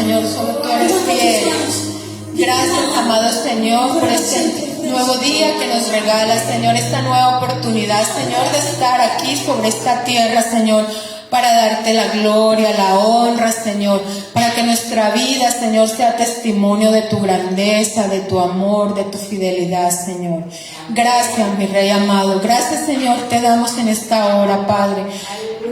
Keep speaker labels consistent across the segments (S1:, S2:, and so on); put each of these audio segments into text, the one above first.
S1: Señor, solo tú eres fiel. Gracias, amado Señor, por este nuevo día que nos regalas, Señor, esta nueva oportunidad, Señor, de estar aquí sobre esta tierra, Señor, para darte la gloria, la honra, Señor, para que nuestra vida, Señor, sea testimonio de tu grandeza, de tu amor, de tu fidelidad, Señor. Gracias, mi Rey amado. Gracias, Señor, te damos en esta hora, Padre.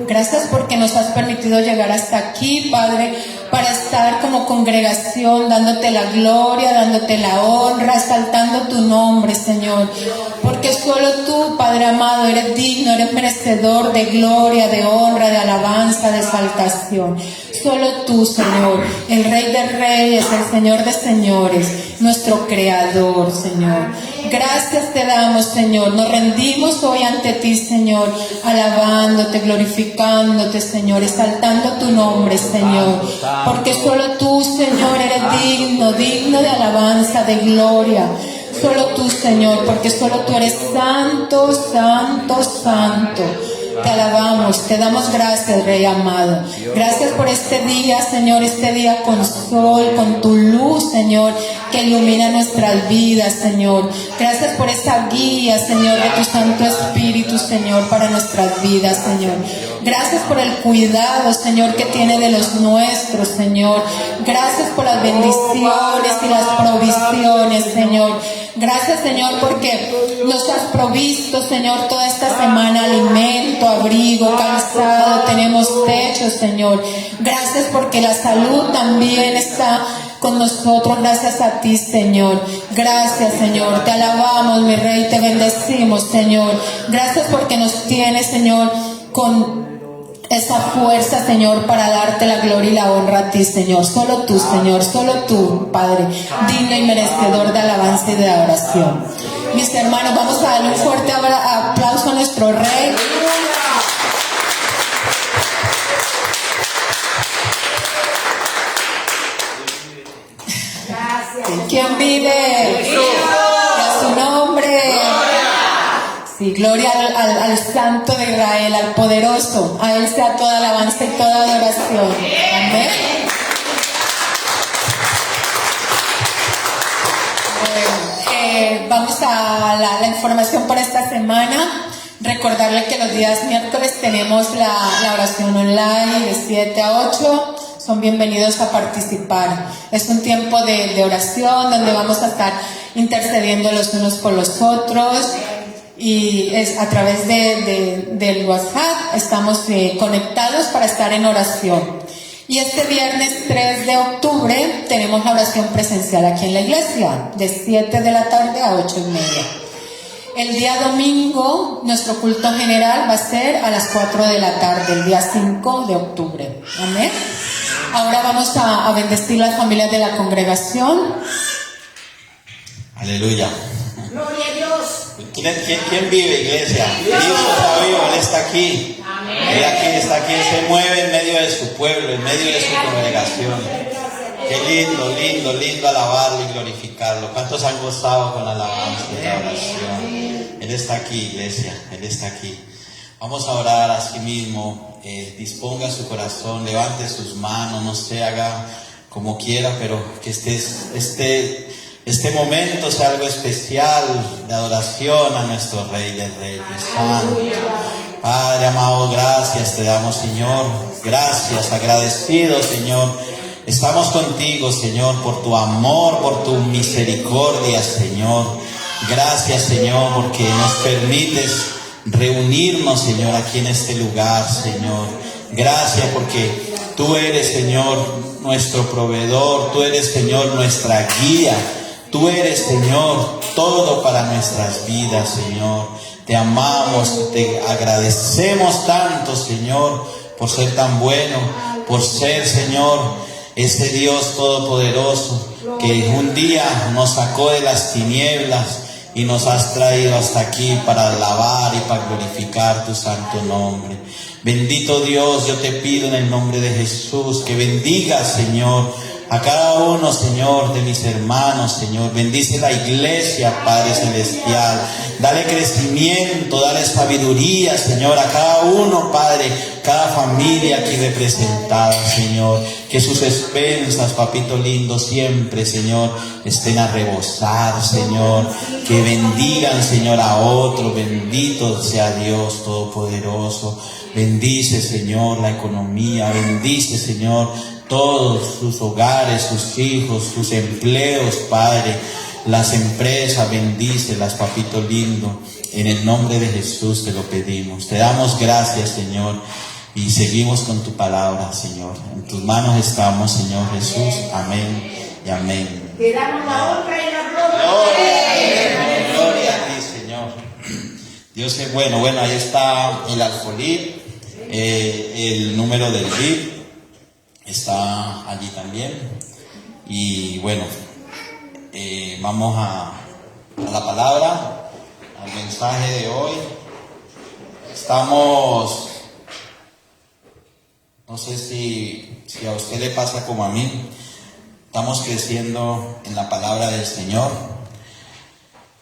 S1: Gracias porque nos has permitido llegar hasta aquí, Padre, para estar como congregación, dándote la gloria, dándote la honra, exaltando tu nombre, Señor. Porque solo tú, Padre amado, eres digno, eres merecedor de gloria, de honra, de alabanza, de exaltación. Solo tú, Señor, el Rey de Reyes, el Señor de Señores, nuestro Creador, Señor. Gracias te damos, Señor. Nos rendimos hoy ante ti, Señor, alabándote, glorificándote, Señor, exaltando tu nombre, Señor. Porque solo tú, Señor, eres digno, digno de alabanza, de gloria. Solo tú, Señor, porque solo tú eres santo, santo, santo. Te alabamos, te damos gracias, Rey amado. Gracias por este día, Señor, este día con sol, con tu luz, Señor, que ilumina nuestras vidas, Señor. Gracias por esa guía, Señor, de tu Santo Espíritu, Señor, para nuestras vidas, Señor. Gracias por el cuidado, Señor, que tiene de los nuestros, Señor. Gracias por las bendiciones y las provisiones, Señor. Gracias, Señor, porque nos has provisto, Señor, toda esta semana alimento, abrigo, calzado, tenemos techo, Señor. Gracias porque la salud también está con nosotros, gracias a ti, Señor. Gracias, Señor, te alabamos, mi Rey, te bendecimos, Señor. Gracias porque nos tienes, Señor, con esa fuerza, Señor, para darte la gloria y la honra a ti, Señor. Solo tú, Señor, solo tú, Padre, digno y merecedor de alabanza y de adoración. Mis hermanos, vamos a darle un fuerte aplauso a nuestro Rey. ¿Quién vive? A su nombre. Sí, gloria al Santo de Israel, al poderoso. A Él sea toda alabanza y toda adoración. Amén. Bueno, vamos a la información para esta semana. Recordarle que los días miércoles tenemos la oración online de 7 a 8. Son bienvenidos a participar. Es un tiempo de oración donde vamos a estar intercediendo los unos por los otros. Y es a través del WhatsApp estamos conectados para estar en oración. Y este viernes 3 de octubre tenemos la oración presencial aquí en la iglesia, de 7 de la tarde a 8:30. El día domingo, nuestro culto general va a ser a las 4 de la tarde, el día 5 de octubre. Amén. Ahora vamos a bendecir las familias de la congregación.
S2: Aleluya.
S3: Gloria a Dios.
S2: ¿Quién vive, iglesia? Cristo está vivo, Él está aquí.
S3: Amén.
S2: Él aquí está aquí, Él se mueve en medio de su pueblo, en medio de su congregación. Qué lindo, lindo alabarlo y glorificarlo. ¿Cuántos han gozado con la alabanza y la oración? Él está aquí, iglesia, Él está aquí. Vamos a orar a sí mismo. Disponga su corazón, levante sus manos, no sé, haga como quiera, pero que este momento sea algo especial de adoración a nuestro Rey de Reyes, Santo. Padre amado, gracias te damos, Señor. Gracias, agradecidos, Señor. Estamos contigo, Señor, por tu amor, por tu misericordia, Señor. Gracias, Señor, porque nos permites reunirnos, Señor, aquí en este lugar, Señor. Gracias porque tú eres, Señor, nuestro proveedor. Tú eres, Señor, nuestra guía. Tú eres, Señor, todo para nuestras vidas, Señor. Te amamos, te agradecemos tanto, Señor, por ser tan bueno, por ser, Señor, ese Dios todopoderoso que un día nos sacó de las tinieblas y nos has traído hasta aquí para alabar y para glorificar tu santo nombre. Bendito Dios, yo te pido en el nombre de Jesús que bendiga, Señor, a cada uno, Señor, de mis hermanos, Señor. Bendice la iglesia, Padre Celestial. Dale crecimiento, dale sabiduría, Señor, a cada uno, Padre, cada familia aquí representada, Señor. Que sus expensas, papito lindo, siempre, Señor, estén a rebosar, Señor. Que bendigan, Señor, a otros. Bendito sea Dios Todopoderoso. Bendice, Señor, la economía. Bendice, Señor, todos sus hogares, sus hijos, sus empleos, Padre. Las empresas, bendícelas, papito lindo. En el nombre de Jesús te lo pedimos. Te damos gracias, Señor. Y seguimos con tu palabra, Señor. En tus manos estamos, Señor Jesús. Amén y amén.
S3: Te damos la honra y la
S2: gloria. Gloria a ti, Señor. Dios es bueno. Bueno, ahí está el alfolí, el número del VIP está allí también. Y bueno, vamos a la palabra, al mensaje de hoy. Estamos, no sé si a usted le pasa como a mí, estamos creciendo en la palabra del Señor.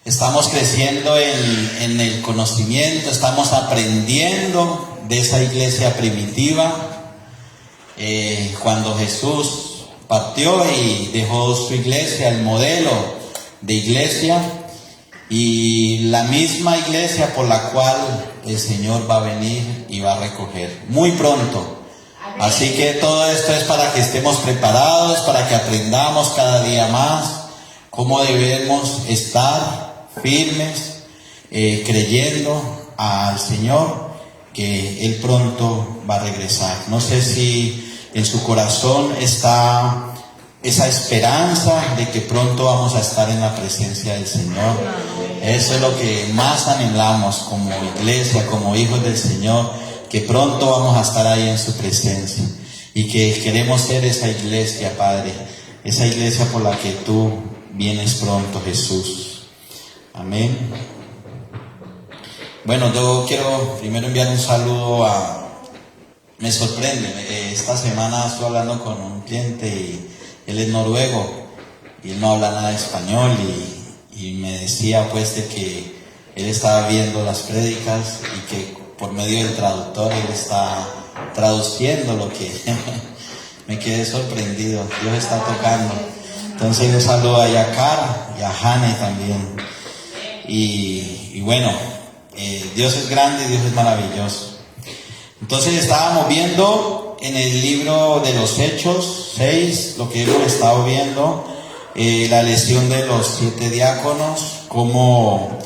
S2: Estamos creciendo en el conocimiento, estamos aprendiendo de esa iglesia primitiva. Cuando Jesús partió y dejó su iglesia, el modelo de iglesia, y la misma iglesia por la cual el Señor va a venir y va a recoger muy pronto. Así que todo esto es para que estemos preparados, para que aprendamos cada día más cómo debemos estar firmes, creyendo al Señor que Él pronto va a regresar. No sé si en su corazón está esa esperanza de que pronto vamos a estar en la presencia del Señor. Eso es lo que más anhelamos como iglesia, como hijos del Señor, que pronto vamos a estar ahí en su presencia y que queremos ser esa iglesia, Padre, esa iglesia por la que tú vienes pronto, Jesús. Amén. Bueno, yo quiero primero enviar un saludo me sorprende, esta semana estoy hablando con un cliente y él es noruego y él no habla nada de español y me decía pues de que él estaba viendo las prédicas y que por medio del traductor él está traduciendo lo que me quedé sorprendido. Dios está tocando. Entonces un saludo a Yakar y a Hane también. Y bueno, Dios es grande, Dios es maravilloso. Entonces estábamos viendo en el libro de los Hechos 6, lo que hemos estado viendo, la elección de los 7 diáconos, cómo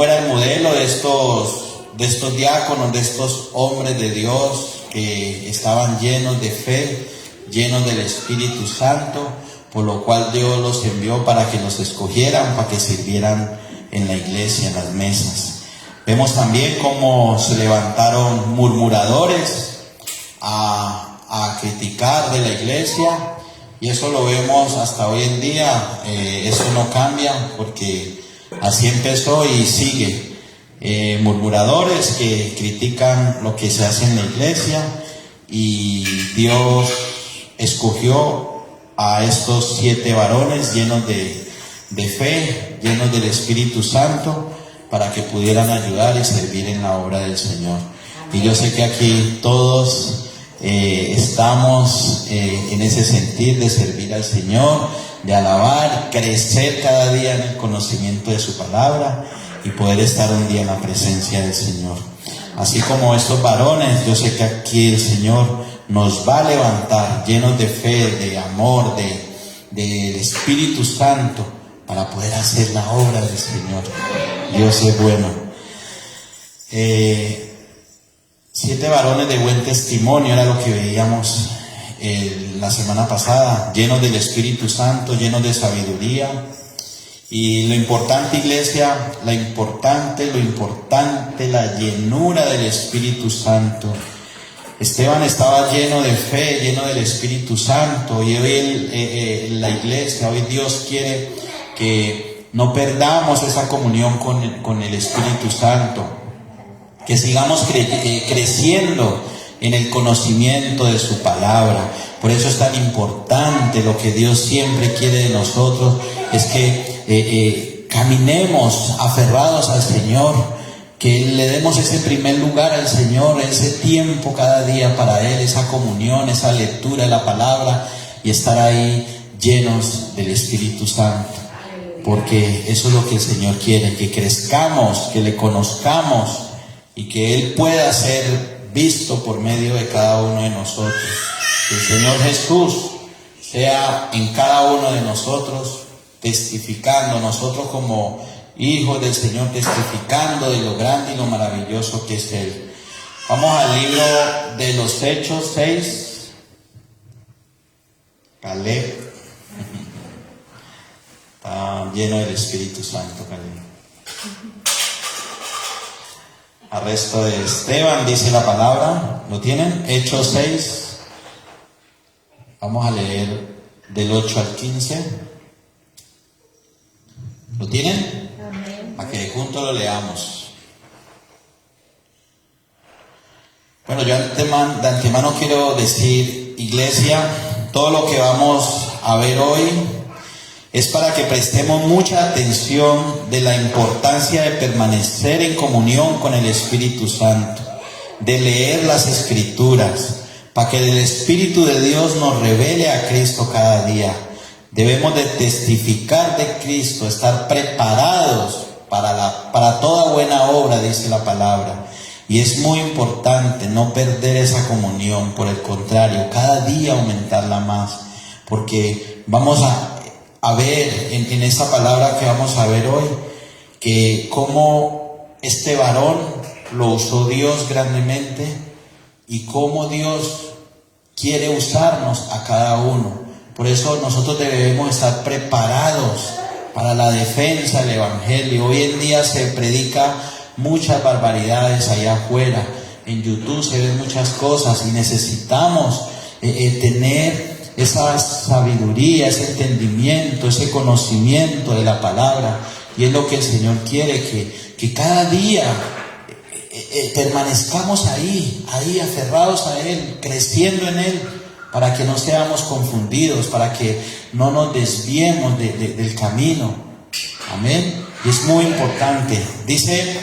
S2: era el modelo de estos diáconos, de estos hombres de Dios que estaban llenos de fe, llenos del Espíritu Santo, por lo cual Dios los envió para que los escogieran, para que sirvieran en la iglesia, en las mesas. Vemos también cómo se levantaron murmuradores a criticar de la iglesia, y eso lo vemos hasta hoy en día. Eso no cambia porque así empezó y sigue. Murmuradores que critican lo que se hace en la iglesia, y Dios escogió a estos 7 varones llenos de fe, llenos del Espíritu Santo, para que pudieran ayudar y servir en la obra del Señor. Y yo sé que aquí todos estamos en ese sentir de servir al Señor, de alabar, crecer cada día en el conocimiento de su palabra y poder estar un día en la presencia del Señor. Así como estos varones, yo sé que aquí el Señor nos va a levantar llenos de fe, de amor, del Espíritu Santo, para poder hacer la obra del Señor. Dios es bueno. 7 varones de buen testimonio era lo que veíamos la semana pasada, llenos del Espíritu Santo, llenos de sabiduría. Y lo importante, iglesia, lo importante, la llenura del Espíritu Santo. Esteban estaba lleno de fe, lleno del Espíritu Santo, y hoy la iglesia, hoy Dios quiere que no perdamos esa comunión con el Espíritu Santo, que sigamos creciendo en el conocimiento de su palabra, Por eso es tan importante lo que Dios siempre quiere de nosotros, es que caminemos aferrados al Señor, que le demos ese primer lugar al Señor, ese tiempo cada día para Él, esa comunión, esa lectura de la palabra y estar ahí llenos del Espíritu Santo. Porque eso es lo que el Señor quiere, que crezcamos, que le conozcamos y que Él pueda ser visto por medio de cada uno de nosotros. Que el Señor Jesús sea en cada uno de nosotros, testificando, nosotros como hijos del Señor, testificando de lo grande y lo maravilloso que es Él. Vamos al libro de los Hechos 6. Caleb. Está lleno del Espíritu Santo, Caleb. Arresto de Esteban, dice la palabra. ¿Lo tienen? Hechos 6. Vamos a leer del 8 al 15. ¿Lo tienen?
S3: Amén.
S2: Para que juntos lo leamos. Bueno, yo de antemano quiero decir, iglesia, todo lo que vamos a ver hoy es para que prestemos mucha atención de la importancia de permanecer en comunión con el Espíritu Santo, de leer las Escrituras, para que el Espíritu de Dios nos revele a Cristo cada día. Debemos de testificar de Cristo, estar preparados para toda buena obra, dice la palabra. Y es muy importante no perder esa comunión, por el contrario, cada día aumentarla más, porque vamos a ver en esta palabra que vamos a ver hoy, que cómo este varón lo usó Dios grandemente y cómo Dios quiere usarnos a cada uno. Por eso nosotros debemos estar preparados para la defensa del Evangelio. Hoy en día se predica muchas barbaridades allá afuera, en YouTube se ven muchas cosas y necesitamos tener esa sabiduría, ese entendimiento, ese conocimiento de la palabra, y es lo que el Señor quiere, que cada día permanezcamos ahí aferrados a Él, creciendo en Él, para que no seamos confundidos, para que no nos desviemos del camino. Amén. Y es muy importante. Dice,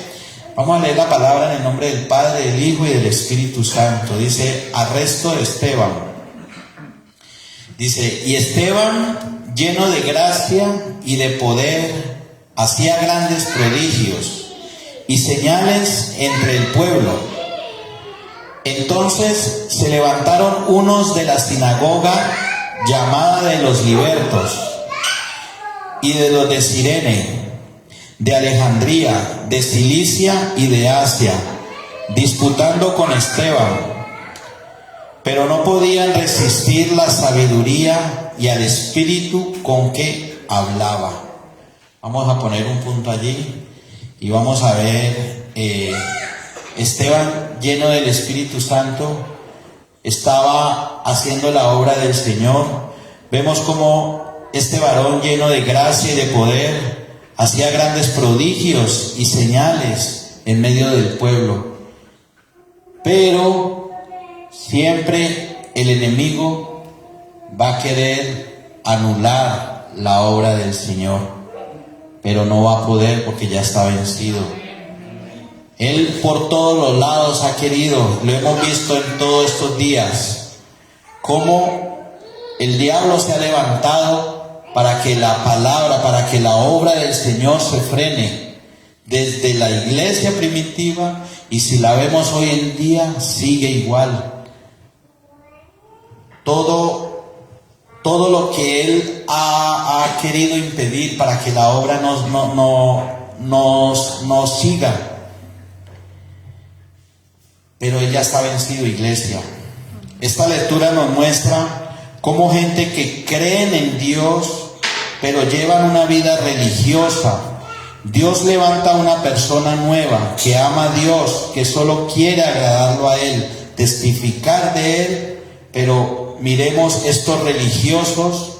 S2: vamos a leer la palabra en el nombre del Padre, del Hijo y del Espíritu Santo. Dice, arresto de Esteban. Dice, y Esteban, lleno de gracia y de poder, hacía grandes prodigios y señales entre el pueblo. Entonces se levantaron unos de la sinagoga llamada de los libertos y de los de Cirene, de Alejandría, de Cilicia y de Asia, disputando con Esteban, pero no podían resistir la sabiduría y al espíritu con que hablaba. Vamos a poner un punto allí y vamos a ver, Esteban, lleno del Espíritu Santo, estaba haciendo la obra del Señor. Vemos como este varón, lleno de gracia y de poder, hacía grandes prodigios y señales en medio del pueblo. Pero siempre el enemigo va a querer anular la obra del Señor, pero no va a poder porque ya está vencido. Él por todos los lados ha querido, lo hemos visto en todos estos días, cómo el diablo se ha levantado para que la palabra, para que la obra del Señor se frene desde la iglesia primitiva, y si la vemos hoy en día sigue igual. Todo lo que él ha querido impedir para que la obra no siga. Pero él ya está vencido, iglesia. Esta lectura nos muestra cómo gente que creen en Dios, pero llevan una vida religiosa. Dios levanta a una persona nueva que ama a Dios, que solo quiere agradarlo a Él, testificar de Él, pero miremos estos religiosos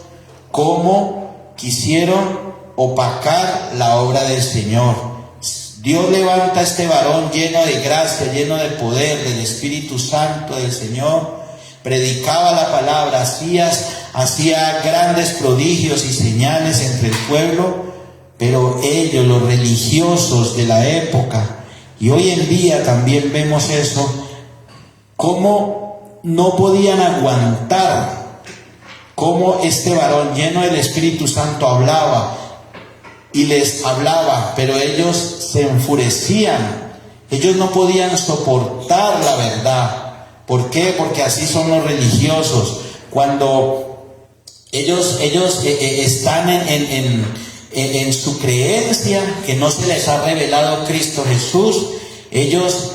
S2: cómo quisieron opacar la obra del Señor. Dios levanta a este varón lleno de gracia, lleno de poder, del Espíritu Santo del Señor, predicaba la palabra, hacía grandes prodigios y señales entre el pueblo, pero ellos, los religiosos de la época, y hoy en día también vemos eso, cómo no podían aguantar, cómo este varón lleno del Espíritu Santo hablaba y les hablaba, pero ellos se enfurecían, ellos no podían soportar la verdad. ¿Por qué? Porque así son los religiosos. Cuando ellos están en su creencia, que no se les ha revelado Cristo Jesús, ellos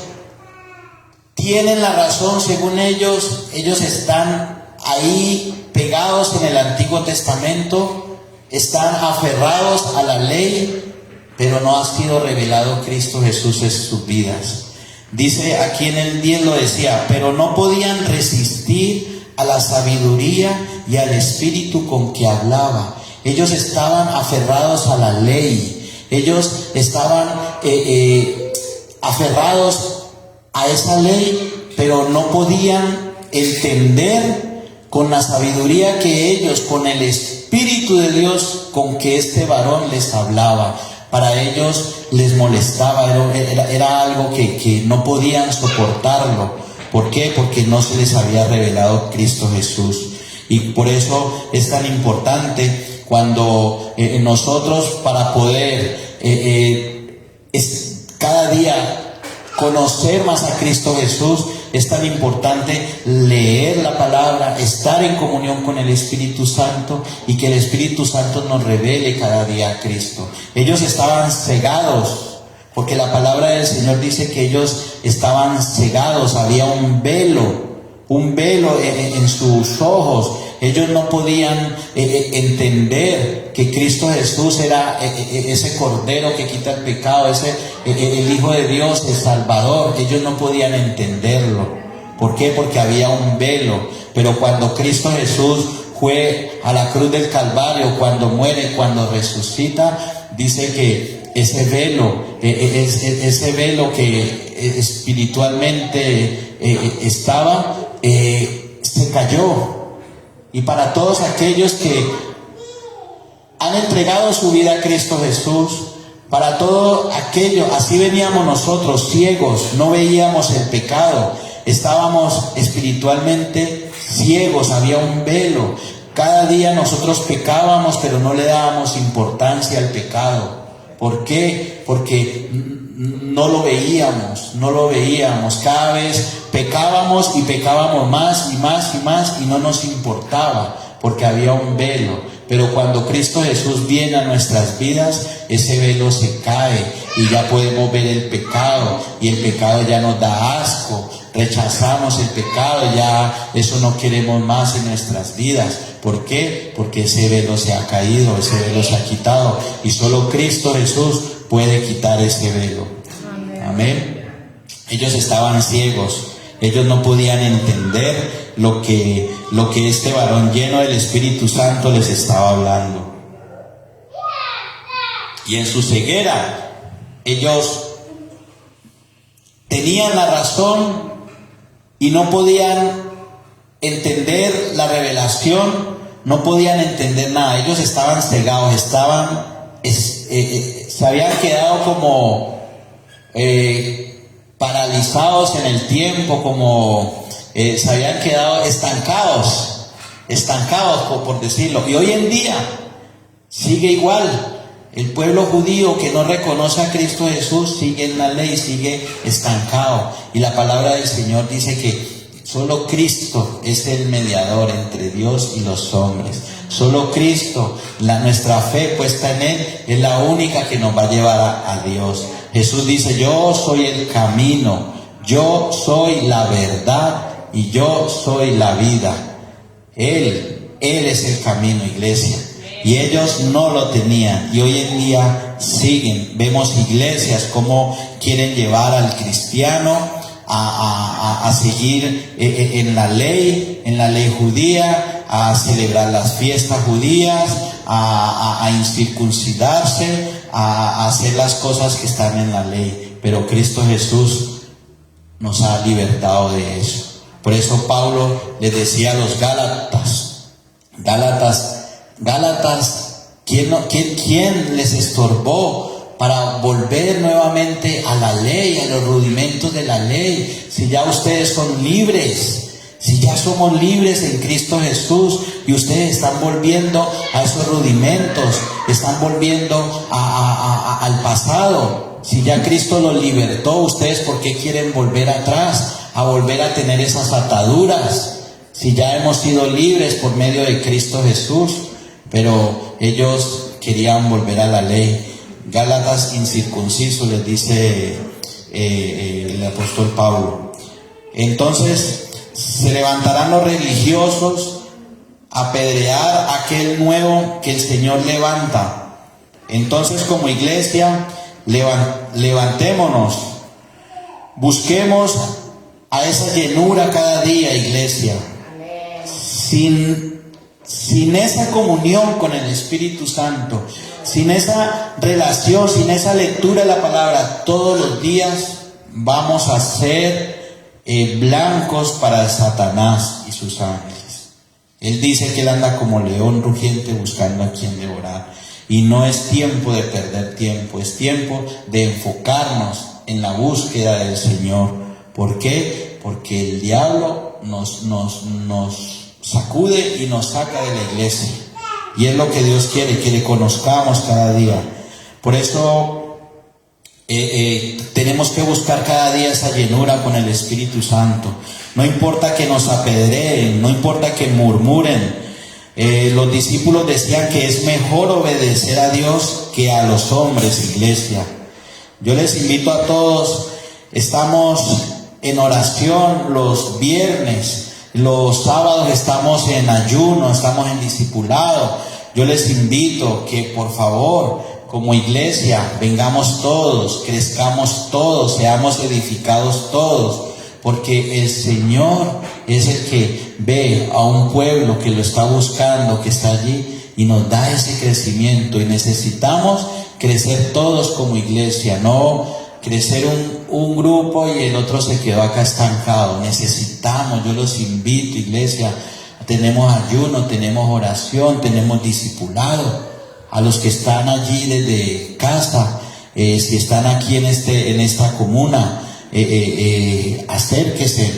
S2: tienen la razón según ellos están ahí pegados en el Antiguo Testamento, están aferrados a la ley, pero no ha sido revelado Cristo Jesús en sus vidas. Dice aquí en el 10 lo decía, pero no podían resistir a la sabiduría y al espíritu con que hablaba. Ellos estaban aferrados a la ley, ellos estaban aferrados a esa ley, pero no podían entender con la sabiduría que ellos, con el Espíritu de Dios con que este varón les hablaba. Para ellos les molestaba, era algo que no podían soportarlo. ¿Por qué? Porque no se les había revelado Cristo Jesús. Y por eso es tan importante cuando nosotros, para poder cada día conocer más a Cristo Jesús, es tan importante leer la palabra, estar en comunión con el Espíritu Santo y que el Espíritu Santo nos revele cada día a Cristo. Ellos estaban cegados, porque la palabra del Señor dice que ellos estaban cegados, había un velo en sus ojos. Ellos no podían entender que Cristo Jesús era ese Cordero que quita el pecado, el Hijo de Dios, el Salvador. Ellos no podían entenderlo. ¿Por qué? Porque había un velo. Pero cuando Cristo Jesús fue a la cruz del Calvario, cuando muere, cuando resucita, dice que ese velo que espiritualmente estaba, se cayó. Y para todos aquellos que han entregado su vida a Cristo Jesús, para todo aquello, así veníamos nosotros ciegos, no veíamos el pecado, estábamos espiritualmente ciegos, había un velo. Cada día nosotros pecábamos, pero no le dábamos importancia al pecado. ¿Por qué? Porque no lo veíamos. Cada vez pecábamos y pecábamos más y más y más y no nos importaba, porque había un velo. Pero cuando Cristo Jesús viene a nuestras vidas, ese velo se cae y ya podemos ver el pecado, y el pecado ya nos da asco. Rechazamos el pecado, ya eso no queremos más en nuestras vidas. ¿Por qué? Porque ese velo se ha caído, ese velo se ha quitado, y solo Cristo Jesús puede quitar ese velo. Amén. Ellos estaban ciegos, ellos no podían entender lo que este varón lleno del Espíritu Santo les estaba hablando. Y en su ceguera, ellos tenían la razón y no podían entender la revelación, no podían entender nada. Ellos estaban cegados, se habían quedado como paralizados en el tiempo, como se habían quedado estancados por decirlo. Y hoy en día sigue igual. El pueblo judío que no reconoce a Cristo Jesús sigue en la ley, sigue estancado. Y la palabra del Señor dice que solo Cristo es el mediador entre Dios y los hombres. Solo Cristo, nuestra fe puesta en Él, es la única que nos va a llevar a Dios. Jesús dice: yo soy el camino, yo soy la verdad y yo soy la vida. Él es el camino, iglesia. Y ellos no lo tenían, y hoy en día siguen. Vemos iglesias como quieren llevar al cristiano a seguir en la ley judía, a celebrar las fiestas judías, a incircuncidarse, a hacer las cosas que están en la ley. Pero Cristo Jesús nos ha libertado de eso. Por eso Pablo les decía a los Gálatas, ¿quién les estorbó para volver nuevamente a la ley, a los rudimentos de la ley? Si ya ustedes son libres, si ya somos libres en Cristo Jesús, y ustedes están volviendo a esos rudimentos, están volviendo al pasado. Si ya Cristo los libertó, ustedes ¿por qué quieren volver atrás, a volver a tener esas ataduras? Si ya hemos sido libres por medio de Cristo Jesús. Pero ellos querían volver a la ley. Gálatas incircuncisos, les dice el apóstol Pablo. Entonces se levantarán los religiosos a apedrear aquel nuevo que el Señor levanta. Entonces, como iglesia, levantémonos, busquemos a esa llenura cada día, iglesia. Sin esa comunión con el Espíritu Santo, sin esa relación, sin esa lectura de la palabra todos los días, vamos a ser blancos para Satanás y sus ángeles. Él dice que él anda como león rugiente buscando a quien devorar. Y no es tiempo de perder tiempo, es tiempo de enfocarnos en la búsqueda del Señor. ¿Por qué? Porque el diablo nos sacude y nos saca de la iglesia. Y es lo que Dios quiere, que le conozcamos cada día. Por eso tenemos que buscar cada día esa llenura con el Espíritu Santo. No importa que nos apedreen, no importa que murmuren. Los discípulos decían que es mejor obedecer a Dios que a los hombres, iglesia. Yo les invito a todos, estamos en oración los viernes, los sábados estamos en ayuno, estamos en discipulado. Yo les invito que por favor, como iglesia, vengamos todos, crezcamos todos, seamos edificados todos, porque el Señor es el que ve a un pueblo que lo está buscando, que está allí, y nos da ese crecimiento. Y necesitamos crecer todos como iglesia, no crecer un grupo y el otro se quedó acá estancado. Necesitamos, yo los invito, iglesia, tenemos ayuno, tenemos oración, tenemos discipulado. A los que están allí desde casa, si están aquí en esta comuna, acérquese,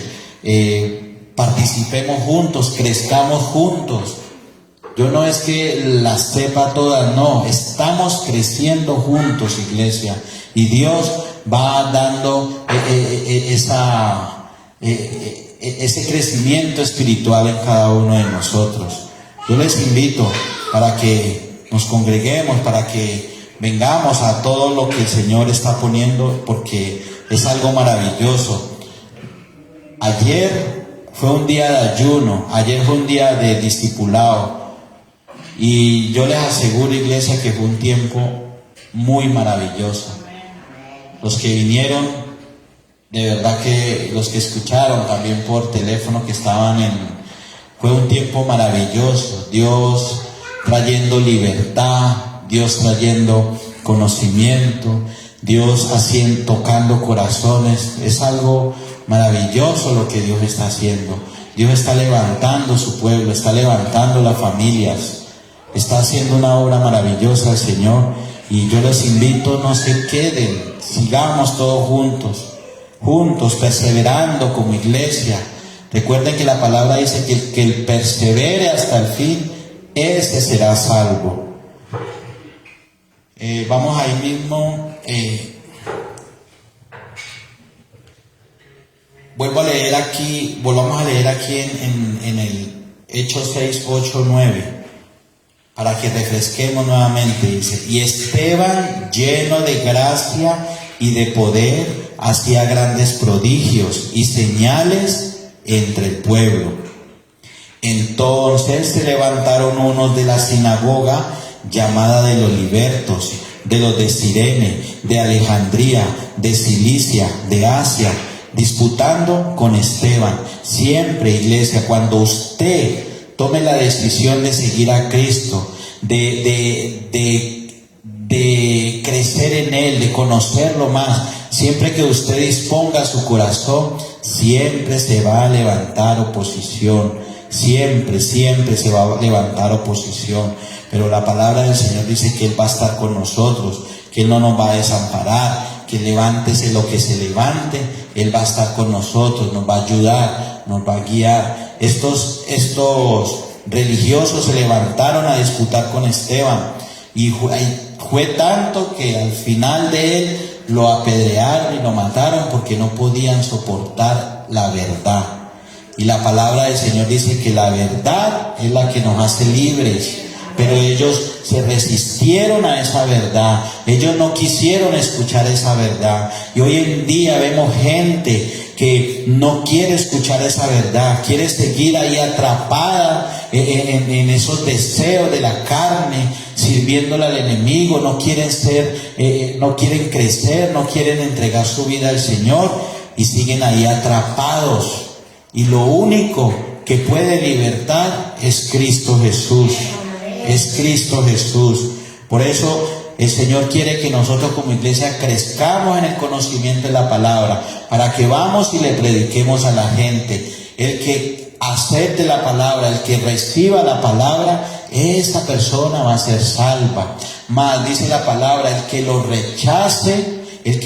S2: participemos juntos, crezcamos juntos. Yo no es que las sepa todas, no, estamos creciendo juntos, iglesia, y Dios va dando ese crecimiento espiritual en cada uno de nosotros. Yo les invito para que nos congreguemos, para que vengamos a todo lo que el Señor está poniendo, porque es algo maravilloso. Ayer fue un día de ayuno, ayer fue un día de discipulado, y yo les aseguro, iglesia, que fue un tiempo muy maravilloso. Los que vinieron, de verdad que los que escucharon también por teléfono que fue un tiempo maravilloso. Dios trayendo libertad, Dios trayendo conocimiento, Dios tocando corazones. Es algo maravilloso lo que Dios está haciendo. Dios está levantando su pueblo, está levantando las familias, está haciendo una obra maravillosa el Señor. Y yo les invito, no se queden, sigamos todos juntos, perseverando como iglesia. Recuerden que la palabra dice que el persevere hasta el fin, ese será salvo. Vamos ahí mismo, volvamos a leer aquí en el Hechos 6, 8, 9, para que refresquemos nuevamente. Dice: y Esteban, lleno de gracia y de poder, hacía grandes prodigios y señales entre el pueblo. Entonces se levantaron unos de la sinagoga llamada de los libertos, de los de Cirene, de Alejandría, de Cilicia, de Asia, disputando con Esteban. Siempre, iglesia, cuando usted tome la decisión de seguir a Cristo, de crecer en Él, de conocerlo más, siempre que usted disponga su corazón, siempre se va a levantar oposición, siempre se va a levantar oposición, pero la palabra del Señor dice que Él va a estar con nosotros, que Él no nos va a desamparar, que levántese lo que se levante, Él va a estar con nosotros, nos va a ayudar, nos va a guiar. Estos religiosos se levantaron a disputar con Esteban y fue tanto que al final de él lo apedrearon y lo mataron porque no podían soportar la verdad. Y la palabra del Señor dice que la verdad es la que nos hace libres, pero ellos se resistieron a esa verdad, ellos no quisieron escuchar esa verdad. Y hoy en día vemos gente que no quiere escuchar esa verdad, quiere seguir ahí atrapada en esos deseos de la carne, sirviéndole al enemigo, no quieren crecer, no quieren entregar su vida al Señor y siguen ahí atrapados. Y lo único que puede libertar es Cristo Jesús, es Cristo Jesús. Por eso el Señor quiere que nosotros como iglesia crezcamos en el conocimiento de la palabra, para que vamos y le prediquemos a la gente. El que acepte la palabra, el que reciba la palabra, esa persona va a ser salva. Más dice la palabra, el que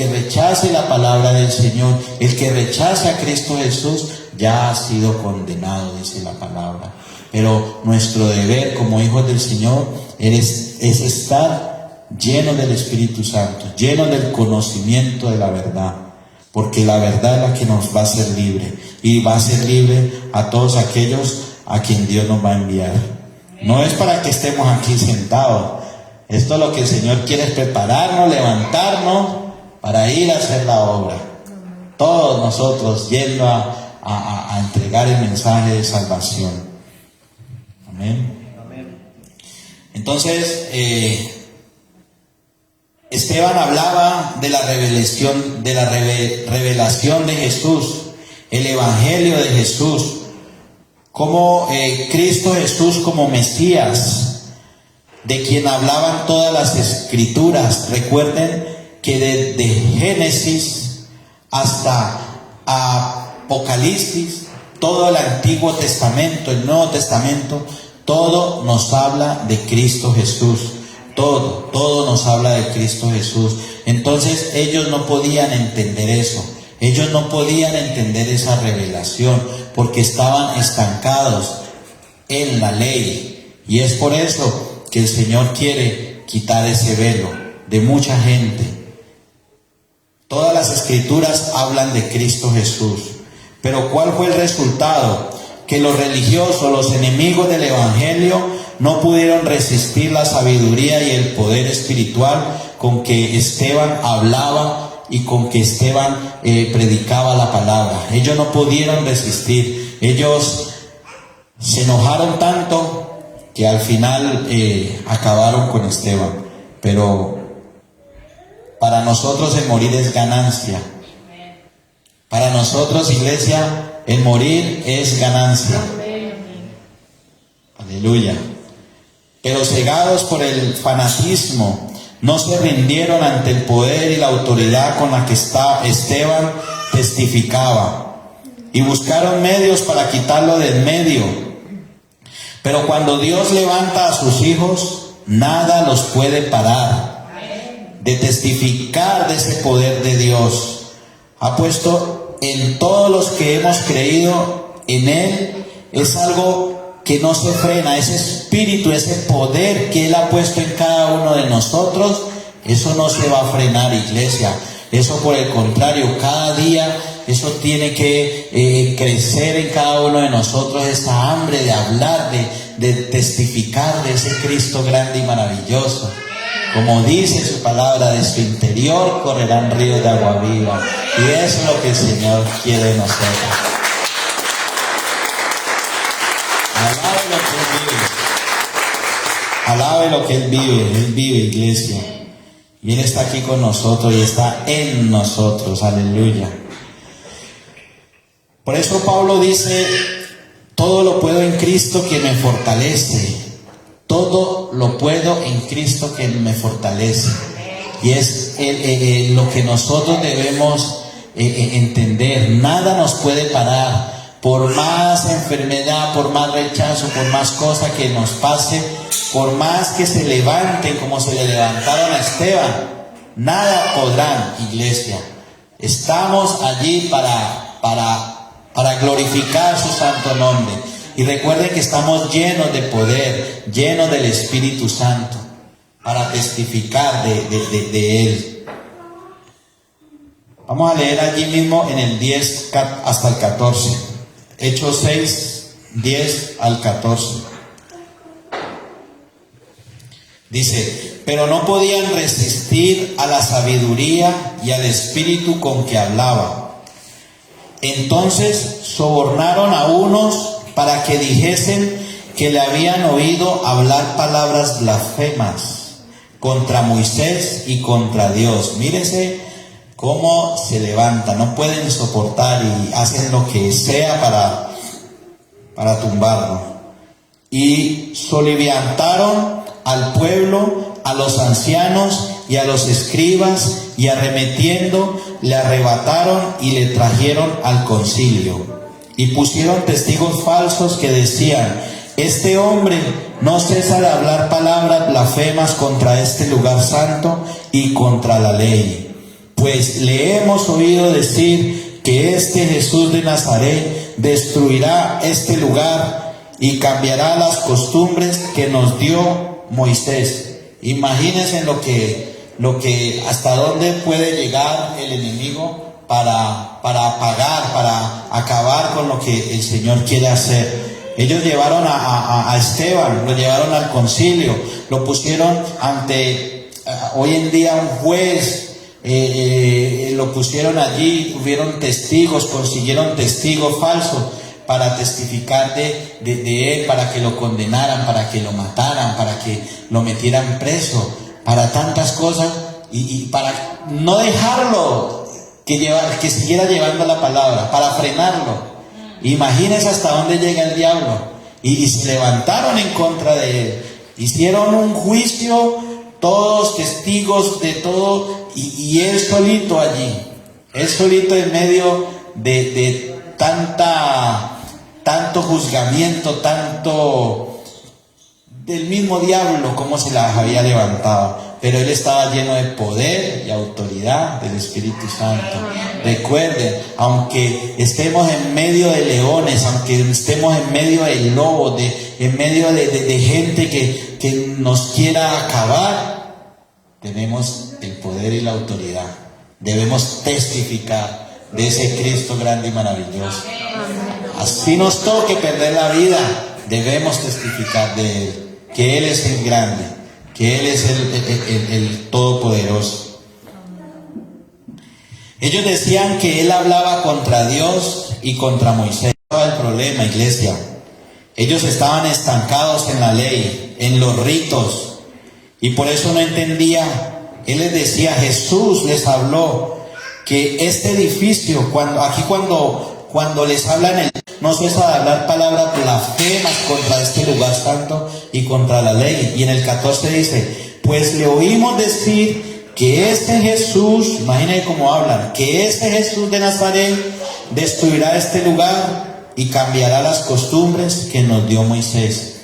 S2: rechace la palabra del Señor, el que rechace a Cristo Jesús, ya ha sido condenado, dice la palabra. Pero nuestro deber como hijos del Señor es estar llenos del Espíritu Santo, llenos del conocimiento de la verdad, porque la verdad es la que nos va a hacer libre, y va a ser libre a todos aquellos a quien Dios nos va a enviar. No es para que estemos aquí sentados. Esto lo que el Señor quiere es prepararnos, levantarnos para ir a hacer la obra. Todos nosotros yendo a entregar el mensaje de salvación. Amén. Entonces, Esteban hablaba de la revelación de Jesús, el evangelio de Jesús, como Cristo Jesús como Mesías, de quien hablaban todas las escrituras. Recuerden que desde Génesis hasta Apocalipsis, todo el Antiguo Testamento, el Nuevo Testamento, todo nos habla de Cristo Jesús. Todo nos habla de Cristo Jesús. Entonces ellos no podían entender eso. Ellos no podían entender esa revelación porque estaban estancados en la ley. Y es por eso que el Señor quiere quitar ese velo de mucha gente. Todas las escrituras hablan de Cristo Jesús. Pero ¿cuál fue el resultado? Que los religiosos, los enemigos del evangelio, no pudieron resistir la sabiduría y el poder espiritual con que Esteban hablaba y con que Esteban predicaba la palabra. Ellos no pudieron resistir. Ellos se enojaron tanto que al final acabaron con Esteban. Pero para nosotros el morir es ganancia. Para nosotros, iglesia, el morir es ganancia. Aleluya. Pero cegados por el fanatismo, no se rindieron ante el poder y la autoridad con la que Esteban testificaba, y buscaron medios para quitarlo del medio. Pero cuando Dios levanta a sus hijos, nada los puede parar de testificar de ese poder de Dios. Ha puesto en todos los que hemos creído en Él, es algo que no se frena, ese espíritu, ese poder que Él ha puesto en cada uno de nosotros, eso no se va a frenar, iglesia. Eso por el contrario, cada día eso tiene que crecer en cada uno de nosotros, esa hambre de hablar, de testificar de ese Cristo grande y maravilloso. Como dice su palabra, de su interior correrán ríos de agua viva. Y eso es lo que el Señor quiere de nosotros. Alabe lo que Él vive. Él vive, iglesia. Y Él está aquí con nosotros y está en nosotros. Aleluya. Por eso Pablo dice, todo lo puedo en Cristo que me fortalece. Todo lo puedo en Cristo que me fortalece. Y es lo que nosotros debemos entender, nada nos puede parar. Por más enfermedad, por más rechazo, por más cosas que nos pase, por más que se levanten como se le levantaron a Esteban, nada podrán, iglesia. Estamos allí para glorificar su santo nombre. Y recuerden que estamos llenos de poder, llenos del Espíritu Santo, para testificar de Él. Vamos a leer allí mismo en el 10 hasta el 14. Hechos 6, 10 al 14. Dice: pero no podían resistir a la sabiduría y al espíritu con que hablaba. Entonces sobornaron a unos para que dijesen que le habían oído hablar palabras blasfemas contra Moisés y contra Dios. Mírese cómo se levantan, no pueden soportar y hacen lo que sea para tumbarlo. Y soliviantaron al pueblo, a los ancianos y a los escribas, y arremetiendo le arrebataron y le trajeron al concilio. Y pusieron testigos falsos que decían: este hombre no cesa de hablar palabras blasfemas contra este lugar santo y contra la ley. Pues le hemos oído decir que este Jesús de Nazaret destruirá este lugar y cambiará las costumbres que nos dio Moisés. Imagínense lo que hasta dónde puede llegar el enemigo para apagar, para acabar con lo que el Señor quiere hacer. Ellos llevaron a Esteban, lo llevaron al concilio, lo pusieron ante hoy en día un juez. Lo pusieron allí, tuvieron testigos, consiguieron testigos falsos para testificar de él, para que lo condenaran, para que lo mataran, para que lo metieran preso, para tantas cosas, y para no dejarlo que siguiera llevando la palabra, para frenarlo. Imagínense hasta dónde llega el diablo. Y se levantaron en contra de él, hicieron un juicio, todos testigos de todo, y él solito allí, él solito en medio de tanto juzgamiento, tanto del mismo diablo como se las había levantado. Pero él estaba lleno de poder y autoridad del Espíritu Santo. Recuerden, aunque estemos en medio de leones, aunque estemos en medio de lobos, en medio de gente que nos quiera acabar, tenemos el poder y la autoridad. Debemos testificar de ese Cristo grande y maravilloso. Así nos toque perder la vida, debemos testificar de Él, que Él es el grande, que Él es el todopoderoso. Ellos decían que Él hablaba contra Dios y contra Moisés. ¿Cuál es el problema, iglesia? Ellos estaban estancados en la ley, en los ritos, y por eso no entendía. Él les decía, Jesús les habló que este edificio, cuando les hablan, no cesa de hablar palabras blasfemas contra este lugar santo y contra la ley. Y en el 14 dice, pues le oímos decir que este Jesús, imagínense cómo hablan, que este Jesús de Nazaret destruirá este lugar y cambiará las costumbres que nos dio Moisés.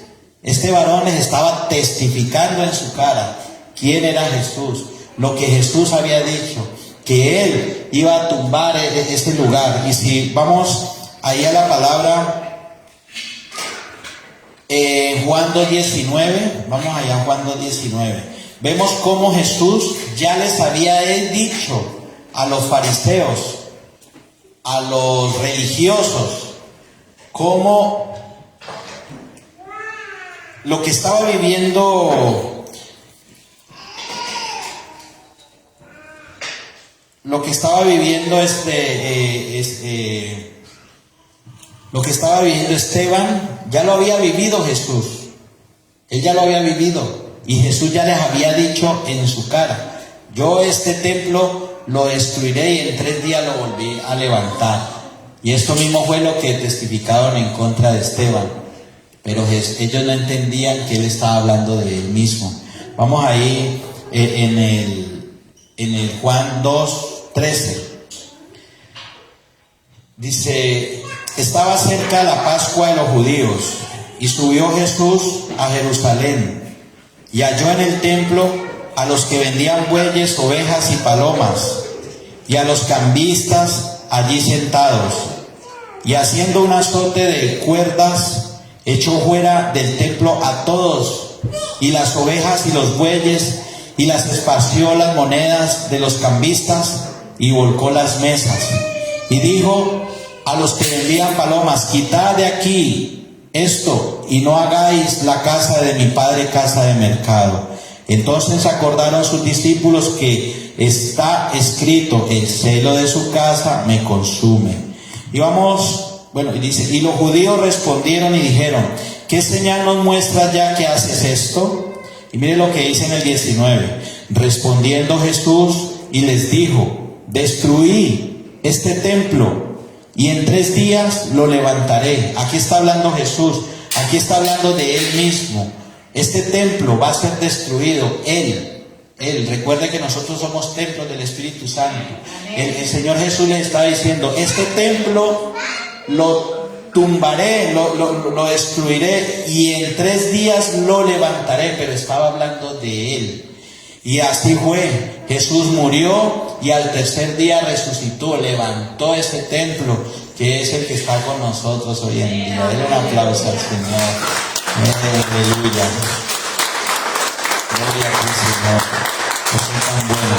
S2: Este varón les estaba testificando en su cara quién era Jesús, lo que Jesús había dicho, que Él iba a tumbar este lugar. Y si vamos ahí a la palabra, Juan 2:19, vamos allá a Juan 2:19, vemos cómo Jesús ya les había dicho a los fariseos, a los religiosos, cómo lo que estaba viviendo Esteban, ya lo había vivido Jesús. Él ya lo había vivido. Y Jesús ya les había dicho en su cara, yo este templo lo destruiré y en 3 días lo volví a levantar. Y esto mismo fue lo que testificaron en contra de Esteban. Pero ellos no entendían que él estaba hablando de él mismo. Vamos ahí en el Juan 2:13. Dice, estaba cerca la Pascua de los judíos, y subió Jesús a Jerusalén, y halló en el templo a los que vendían bueyes, ovejas y palomas, y a los cambistas allí sentados, y haciendo un azote de cuerdas, echó fuera del templo a todos, y las ovejas y los bueyes, y las esparció las monedas de los cambistas, y volcó las mesas, y dijo a los que vendían palomas, quitad de aquí esto, y no hagáis la casa de mi padre casa de mercado. Entonces acordaron sus discípulos que está escrito, el celo de su casa me consume. Y dice, y los judíos respondieron y dijeron, ¿qué señal nos muestras ya que haces esto? Y mire lo que dice en el 19, respondiendo Jesús y les dijo, destruí este templo y en 3 días lo levantaré. Aquí está hablando Jesús, aquí está hablando de Él mismo. Este templo va a ser destruido, Él, recuerde que nosotros somos templos del Espíritu Santo. El Señor Jesús le está diciendo, este templo lo tumbaré, lo destruiré y en 3 días lo levantaré, pero estaba hablando de Él. Y así fue, Jesús murió y al 3er día resucitó, levantó este templo que es el que está con nosotros hoy en día. Denle un aplauso al Señor. Aleluya. Gloria a ti, Señor. Es tan bueno.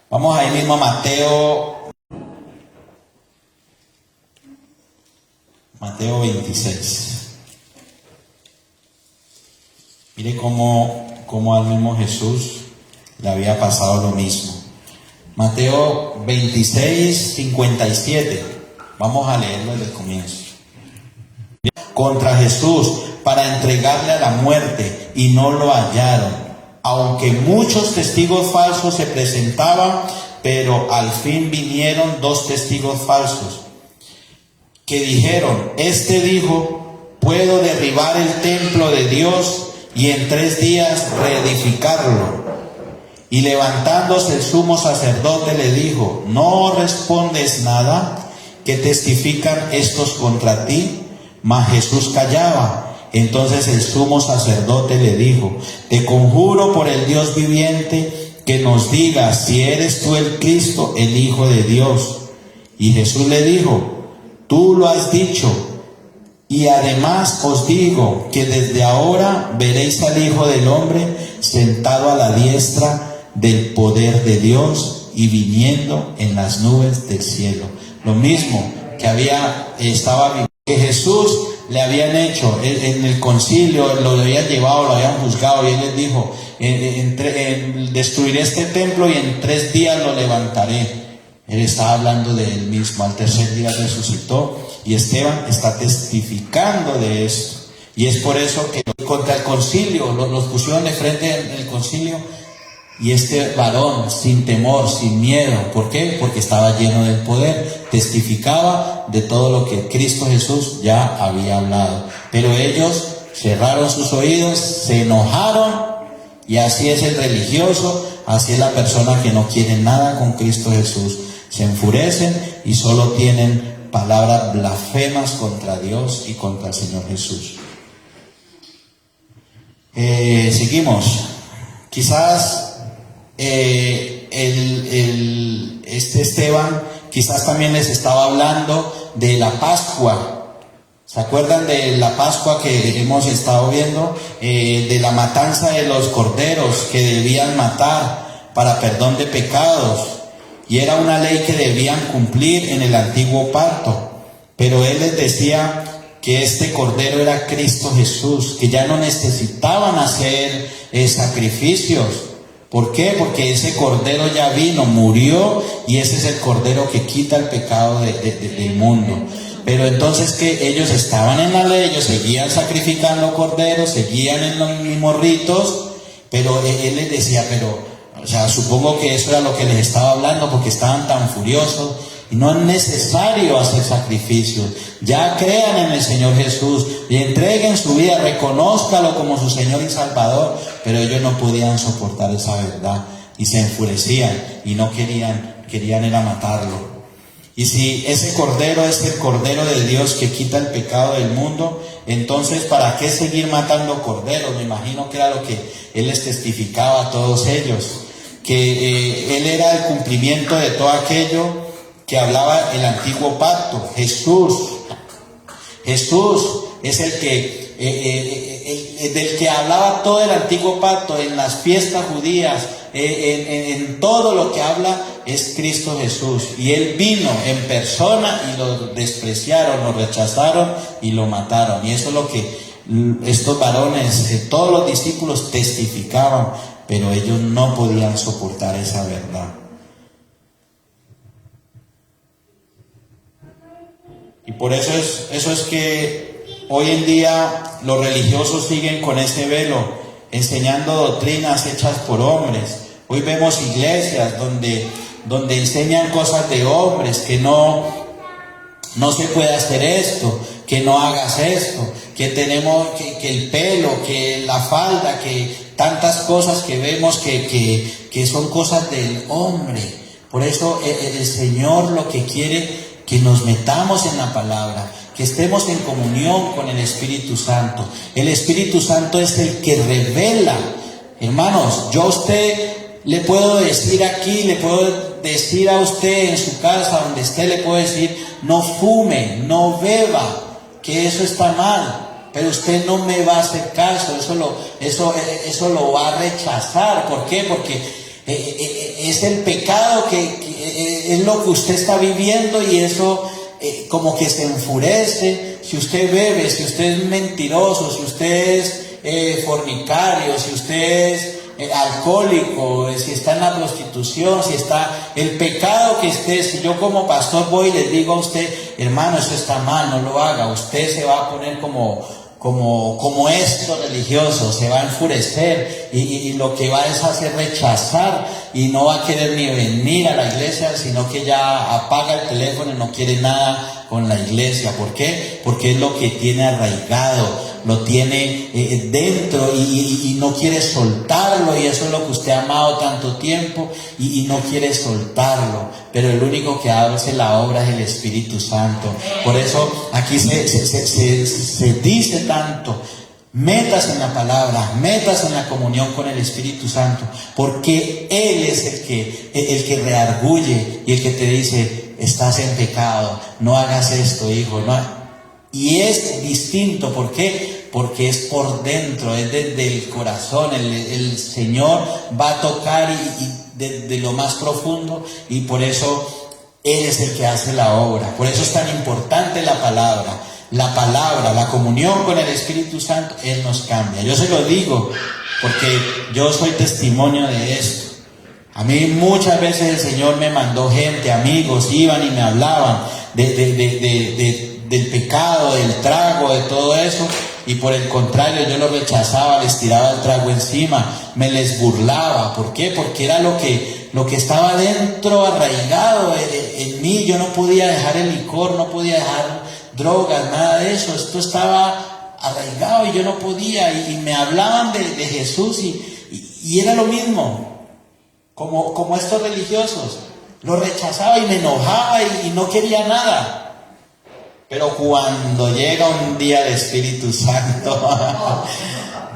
S2: Vamos ahí mismo a Mateo 26. Mire cómo al mismo Jesús le había pasado lo mismo. Mateo 26, 57. Vamos a leerlo desde el comienzo. Contra Jesús para entregarle a la muerte y no lo hallaron, aunque muchos testigos falsos se presentaban, pero al fin vinieron 2 testigos falsos que dijeron, este dijo, puedo derribar el templo de Dios y en 3 días reedificarlo. Y levantándose el sumo sacerdote le dijo, ¿no respondes nada? ¿Qué testifican estos contra ti? Mas Jesús callaba. Entonces el sumo sacerdote le dijo, te conjuro por el Dios viviente que nos digas si eres tú el Cristo, el Hijo de Dios. Y Jesús le dijo, tú lo has dicho. Y además os digo que desde ahora veréis al Hijo del Hombre sentado a la diestra del poder de Dios y viniendo en las nubes del cielo. Lo mismo que que Jesús le habían hecho en el concilio, lo habían llevado, lo habían juzgado y Él les dijo, destruiré este templo y en 3 días lo levantaré. Él estaba hablando de Él mismo. Al 3er día resucitó y Esteban está testificando de esto. Y es por eso que contra el concilio, los pusieron de frente en el concilio y este varón sin temor, sin miedo. ¿Por qué? Porque estaba lleno del poder, testificaba de todo lo que Cristo Jesús ya había hablado. Pero ellos cerraron sus oídos, se enojaron y así es el religioso, así es la persona que no quiere nada con Cristo Jesús. Se enfurecen y solo tienen palabras blasfemas contra Dios y contra el Señor Jesús. Seguimos. Quizás Esteban quizás también les estaba hablando de la Pascua. ¿Se acuerdan de la Pascua que hemos estado viendo? De la matanza de los corderos que debían matar para perdón de pecados. Y era una ley que debían cumplir en el antiguo pacto. Pero Él les decía que este cordero era Cristo Jesús, que ya no necesitaban hacer sacrificios. ¿Por qué? Porque ese cordero ya vino, murió, y ese es el cordero que quita el pecado del mundo. Pero entonces que ellos estaban en la ley, ellos seguían sacrificando corderos, seguían en los mismos ritos, pero Él les decía, supongo que eso era lo que les estaba hablando, porque estaban tan furiosos. Y no es necesario hacer sacrificios. Ya crean en el Señor Jesús y entreguen su vida, reconózcalo como su Señor y Salvador. Pero ellos no podían soportar esa verdad y se enfurecían y no querían era matarlo. Y si ese Cordero es el Cordero de Dios que quita el pecado del mundo, entonces ¿para qué seguir matando corderos? Me imagino que era lo que Él les testificaba a todos ellos, que Él era el cumplimiento de todo aquello que hablaba el antiguo pacto. Jesús es el que del que hablaba todo el antiguo pacto en las fiestas judías, en todo lo que habla es Cristo Jesús. Y Él vino en persona y lo despreciaron, lo rechazaron y lo mataron. Y eso es lo que estos varones, todos los discípulos testificaban, pero ellos no podían soportar esa verdad. Y por eso es que hoy en día los religiosos siguen con ese velo, enseñando doctrinas hechas por hombres. Hoy vemos iglesias donde enseñan cosas de hombres, que no se puede hacer esto, que no hagas esto, que tenemos que el pelo, que la falda, que tantas cosas que vemos que son cosas del hombre. Por eso el Señor lo que quiere que nos metamos en la palabra, que estemos en comunión con el Espíritu Santo. El Espíritu Santo es el que revela. Hermanos, yo a usted le puedo decir aquí, le puedo decir a usted en su casa, donde esté, le puedo decir, no fume, no beba, que eso está mal. Pero usted no me va a hacer caso, eso lo va a rechazar. ¿Por qué? Porque es el pecado que es lo que usted está viviendo, y eso como que se enfurece. Si usted bebe, si usted es mentiroso, si usted es fornicario, si usted es alcohólico, si está en la prostitución, si está el pecado que esté, si yo como pastor voy y les digo a usted, hermano, eso está mal, no lo haga, usted se va a poner como estos religiosos, se va a enfurecer y lo que va es hacer rechazar, y no va a querer ni venir a la iglesia, sino que ya apaga el teléfono y no quiere nada con la iglesia. ¿Por qué? Porque es lo que tiene arraigado, lo tiene dentro y no quiere soltarlo, y eso es lo que usted ha amado tanto tiempo y no quiere soltarlo. Pero el único que hace la obra es el Espíritu Santo. Por eso aquí se dice tanto: metas en la palabra, metas en la comunión con el Espíritu Santo, porque Él es el que reargulle y el que te dice, estás en pecado, no hagas esto, hijo, no. Y es distinto. ¿Por qué? Porque es por dentro, es desde el corazón. El Señor va a tocar y desde lo más profundo, y por eso Él es el que hace la obra. Por eso es tan importante la palabra, la comunión con el Espíritu Santo. Él nos cambia. Yo se lo digo porque yo soy testimonio de esto. A mí muchas veces el Señor me mandó gente, amigos, iban y me hablaban del pecado, del trago, de todo eso, y por el contrario yo lo rechazaba, les tiraba el trago encima, me les burlaba. ¿Por qué? Porque era lo que estaba dentro, arraigado en mí. Yo no podía dejar el licor, no podía dejar drogas, nada de eso. Esto estaba arraigado y yo no podía, y me hablaban de Jesús y era lo mismo. Como estos religiosos, lo rechazaba y me enojaba y no quería nada. Pero cuando llega un día el Espíritu Santo,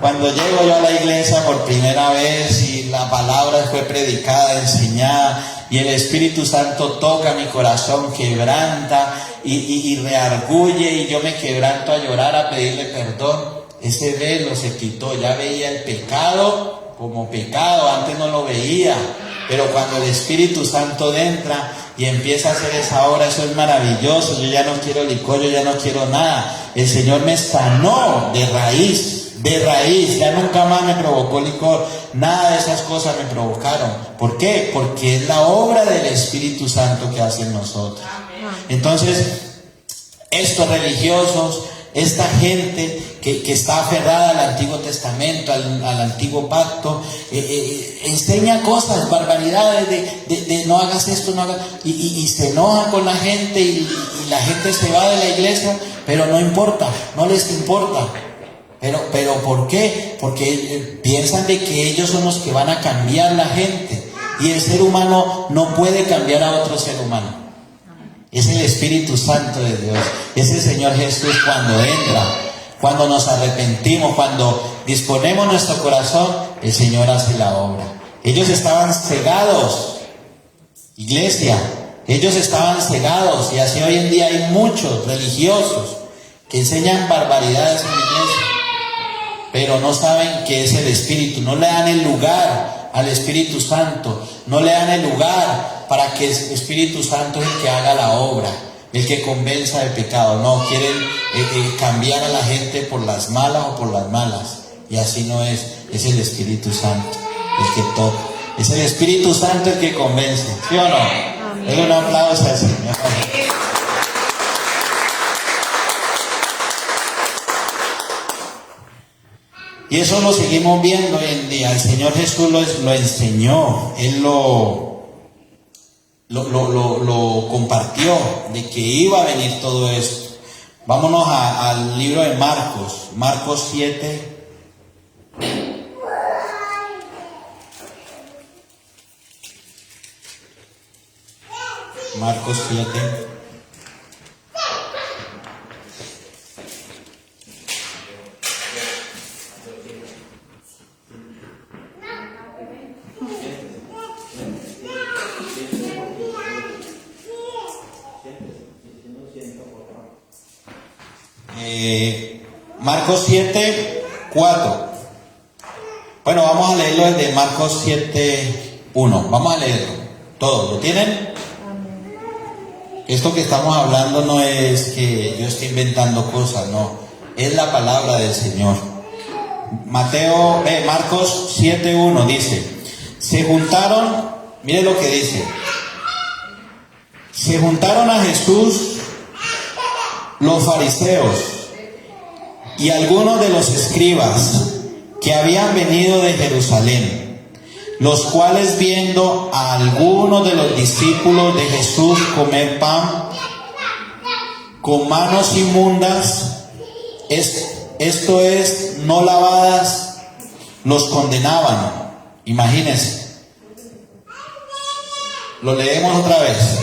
S2: cuando llego yo a la iglesia por primera vez y la palabra fue predicada, enseñada, y el Espíritu Santo toca mi corazón, quebranta y reargulle, y yo me quebranto a llorar, a pedirle perdón, ese velo se quitó. Ya veía el pecado como pecado, antes no lo veía, pero cuando el Espíritu Santo entra y empieza a hacer esa obra, eso es maravilloso. Yo ya no quiero licor, yo ya no quiero nada. El Señor me sanó de raíz, ya nunca más me provocó licor, nada de esas cosas me provocaron. ¿Por qué? Porque es la obra del Espíritu Santo que hace en nosotros. Entonces, estos religiosos, esta gente que está aferrada al Antiguo Testamento, al Antiguo Pacto, enseña cosas, barbaridades de no hagas esto, no hagas, y se enojan con la gente, y la gente se va de la iglesia, pero no importa, no les importa. Pero ¿por qué? Porque piensan de que ellos son los que van a cambiar la gente, y el ser humano no puede cambiar a otro ser humano. Es el Espíritu Santo de Dios. Es el Señor Jesús cuando entra, cuando nos arrepentimos, cuando disponemos nuestro corazón, el Señor hace la obra. Ellos estaban cegados, iglesia, ellos estaban cegados, y así hoy en día hay muchos religiosos que enseñan barbaridades en la iglesia, pero no saben que es el Espíritu, no le dan el lugar al Espíritu Santo, no le dan el lugar para que el Espíritu Santo es el que haga la obra, el que convenza de pecado. No, quieren cambiar a la gente por las malas o por las malas, y así no es. Es el Espíritu Santo el que toca, es el Espíritu Santo el que convence, ¿sí o no? Denle un aplauso al Señor. Y eso lo seguimos viendo hoy en día. El Señor Jesús lo enseñó, Él lo compartió, de que iba a venir todo esto. Vámonos al libro de Marcos, Marcos 7. Marcos 7. Marcos 7, 4. Bueno, vamos a leerlo desde Marcos 7, 1. Vamos a leerlo. ¿Todos lo tienen? Esto que estamos hablando no es que yo esté inventando cosas, no. Es la palabra del Señor. Marcos 7, 1 dice: se juntaron, mire lo que dice. Se juntaron a Jesús los fariseos y algunos de los escribas que habían venido de Jerusalén, los cuales, viendo a algunos de los discípulos de Jesús comer pan con manos inmundas, esto es, no lavadas, los condenaban. Imagínense. Lo leemos otra vez.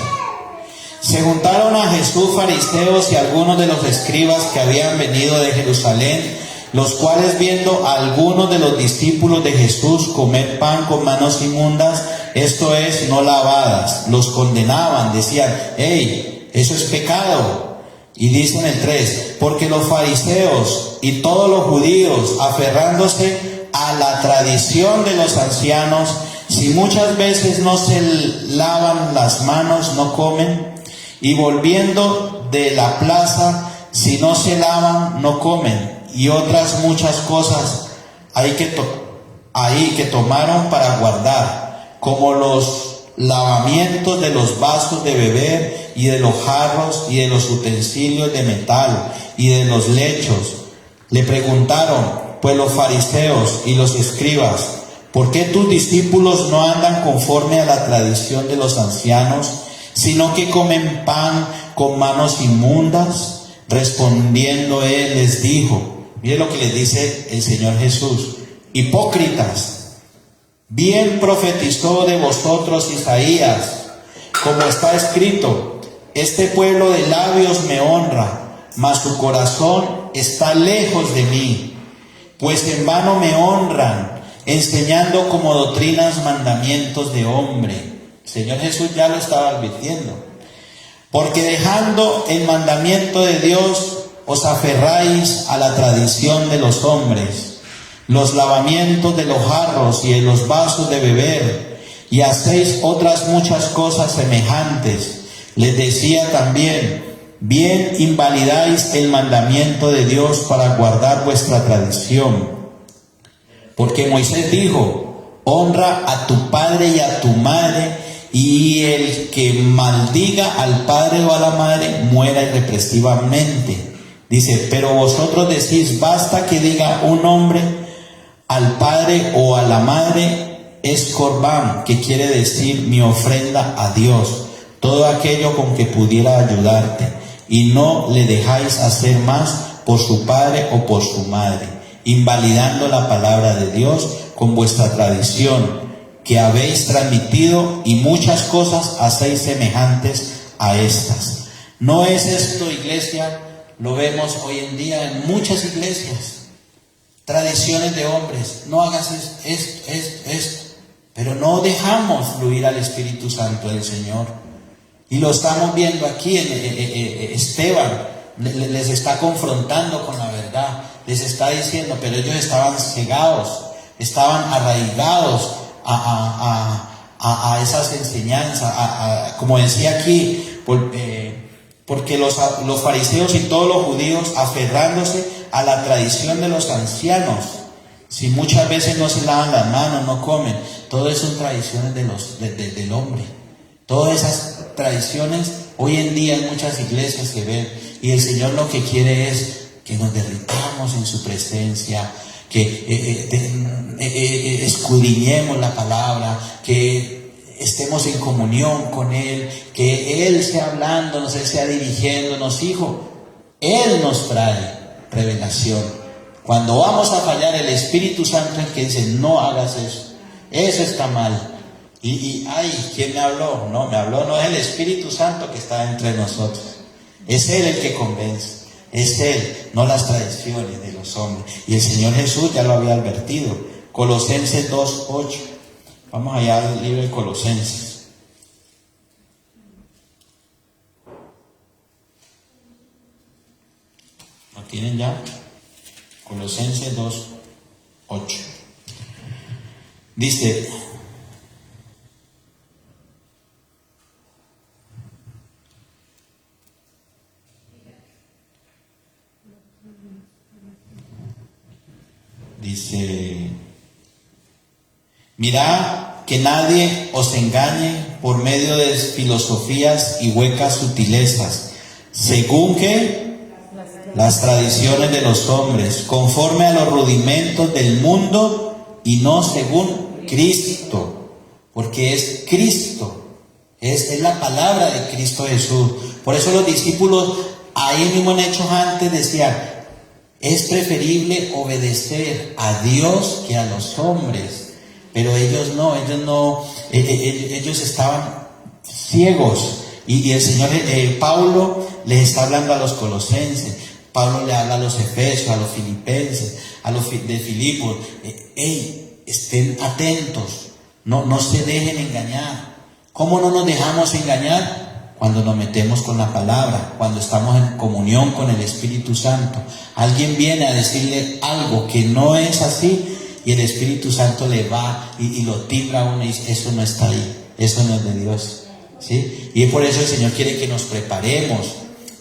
S2: Se juntaron a Jesús fariseos y algunos de los escribas que habían venido de Jerusalén, los cuales, viendo a algunos de los discípulos de Jesús comer pan con manos inmundas, esto es, no lavadas, los condenaban, decían: hey, eso es pecado. Y dice en el 3, porque los fariseos y todos los judíos, aferrándose a la tradición de los ancianos, si muchas veces no se lavan las manos, no comen, y volviendo de la plaza, si no se lavan, no comen, y otras muchas cosas ahí que tomaron para guardar, como los lavamientos de los vasos de beber y de los jarros y de los utensilios de metal y de los lechos. Le preguntaron pues los fariseos y los escribas: ¿por qué tus discípulos no andan conforme a la tradición de los ancianos, sino que comen pan con manos inmundas? Respondiendo él les dijo, mire lo que les dice el Señor Jesús: hipócritas, bien profetizó de vosotros Isaías, como está escrito: este pueblo de labios me honra, mas su corazón está lejos de mí, pues en vano me honran, enseñando como doctrinas mandamientos de hombre. El Señor Jesús ya lo estaba advirtiendo. Porque dejando el mandamiento de Dios, os aferráis a la tradición de los hombres, los lavamientos de los jarros y de los vasos de beber, y hacéis otras muchas cosas semejantes. Les decía también: bien invalidáis el mandamiento de Dios para guardar vuestra tradición. Porque Moisés dijo: honra a tu padre y a tu madre, y el que maldiga al padre o a la madre muera irrepresivamente. Dice: pero vosotros decís: basta que diga un hombre al padre o a la madre, es corbán, que quiere decir mi ofrenda a Dios, todo aquello con que pudiera ayudarte, y no le dejáis hacer más por su padre o por su madre, invalidando la palabra de Dios con vuestra tradición que habéis transmitido, y muchas cosas hacéis semejantes a estas. ¿No es esto, iglesia? Lo vemos hoy en día en muchas iglesias. Tradiciones de hombres. No hagas esto. Pero no dejamos fluir al Espíritu Santo del Señor. Y lo estamos viendo aquí en Esteban. Les está confrontando con la verdad. Les está diciendo, pero ellos estaban cegados, estaban arraigados a esas enseñanzas, como decía aquí, porque los fariseos y todos los judíos, aferrándose a la tradición de los ancianos, si muchas veces no se lavan las manos, no comen, todo eso son tradiciones del hombre. Todas esas tradiciones hoy en día en muchas iglesias se ven, y el Señor lo que quiere es que nos derritamos en su presencia, que escudriñemos la palabra, que estemos en comunión con Él, que Él sea hablándonos, Él sea dirigiéndonos. Hijo, Él nos trae revelación. Cuando vamos a fallar, el Espíritu Santo es el que dice, no hagas eso está mal. Ay, ¿quién me habló? No es el Espíritu Santo que está entre nosotros. Es Él el que convence. Es Él, no las tradiciones de los hombres. Y el Señor Jesús ya lo había advertido. Colosenses 2:8. Vamos allá al libro de Colosenses. ¿Lo tienen ya? Colosenses 2:8. Dice: mirad que nadie os engañe por medio de filosofías y huecas sutilezas, según que las tradiciones de los hombres, conforme a los rudimentos del mundo y no según Cristo, porque es Cristo, es la palabra de Cristo Jesús. Por eso los discípulos ahí mismo en Hechos antes decían: es preferible obedecer a Dios que a los hombres. Pero ellos estaban ciegos. Y el Señor, Pablo les está hablando a los colosenses, Pablo le habla a los efesios, a los filipenses, a los de Filipos. Estén atentos, no se dejen engañar. ¿Cómo no nos dejamos engañar? Cuando nos metemos con la palabra, cuando estamos en comunión con el Espíritu Santo. Alguien viene a decirle algo que no es así, y el Espíritu Santo le va y lo timbra a uno y dice: eso no está ahí, eso no es de Dios, ¿sí? Y por eso el Señor quiere que nos preparemos,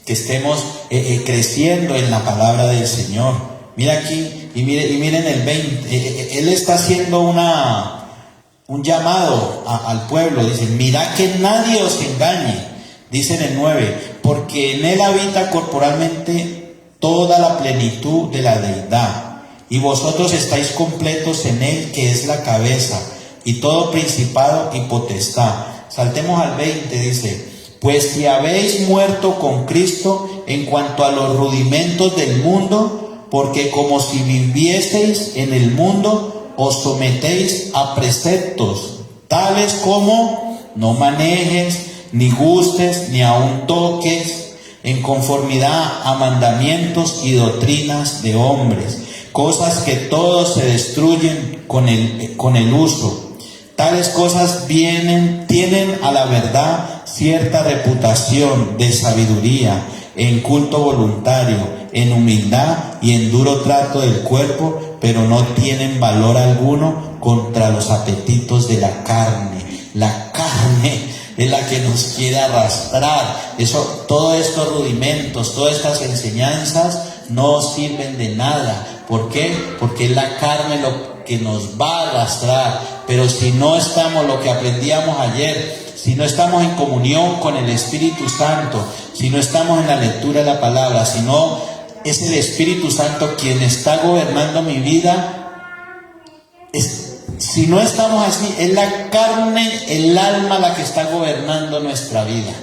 S2: que estemos creciendo en la palabra del Señor. Mira aquí, y miren el 20, Él está haciendo un llamado al pueblo. Dice: mirad que nadie os engañe. Dice en el 9, porque en Él habita corporalmente toda la plenitud de la deidad, y vosotros estáis completos en Él, que es la cabeza, y todo principado y potestad. Saltemos al 20, dice: pues si habéis muerto con Cristo en cuanto a los rudimentos del mundo, porque como si vivieseis en el mundo, os sometéis a preceptos, tales como: no manejes, ni gustes, ni aun toques, en conformidad a mandamientos y doctrinas de hombres, cosas que todos se destruyen con el uso. Tales cosas tienen a la verdad cierta reputación de sabiduría, en culto voluntario, en humildad y en duro trato del cuerpo, pero no tienen valor alguno contra los apetitos de la carne. La carne es la que nos quiere arrastrar. Todos estos rudimentos, todas estas enseñanzas no sirven de nada. ¿Por qué? Porque es la carne lo que nos va a arrastrar. Pero si no estamos, lo que aprendíamos ayer, si no estamos en comunión con el Espíritu Santo, si no estamos en la lectura de la palabra, si no es el Espíritu Santo quien está gobernando mi vida, si no estamos así, es la carne, el alma la que está gobernando nuestra vida.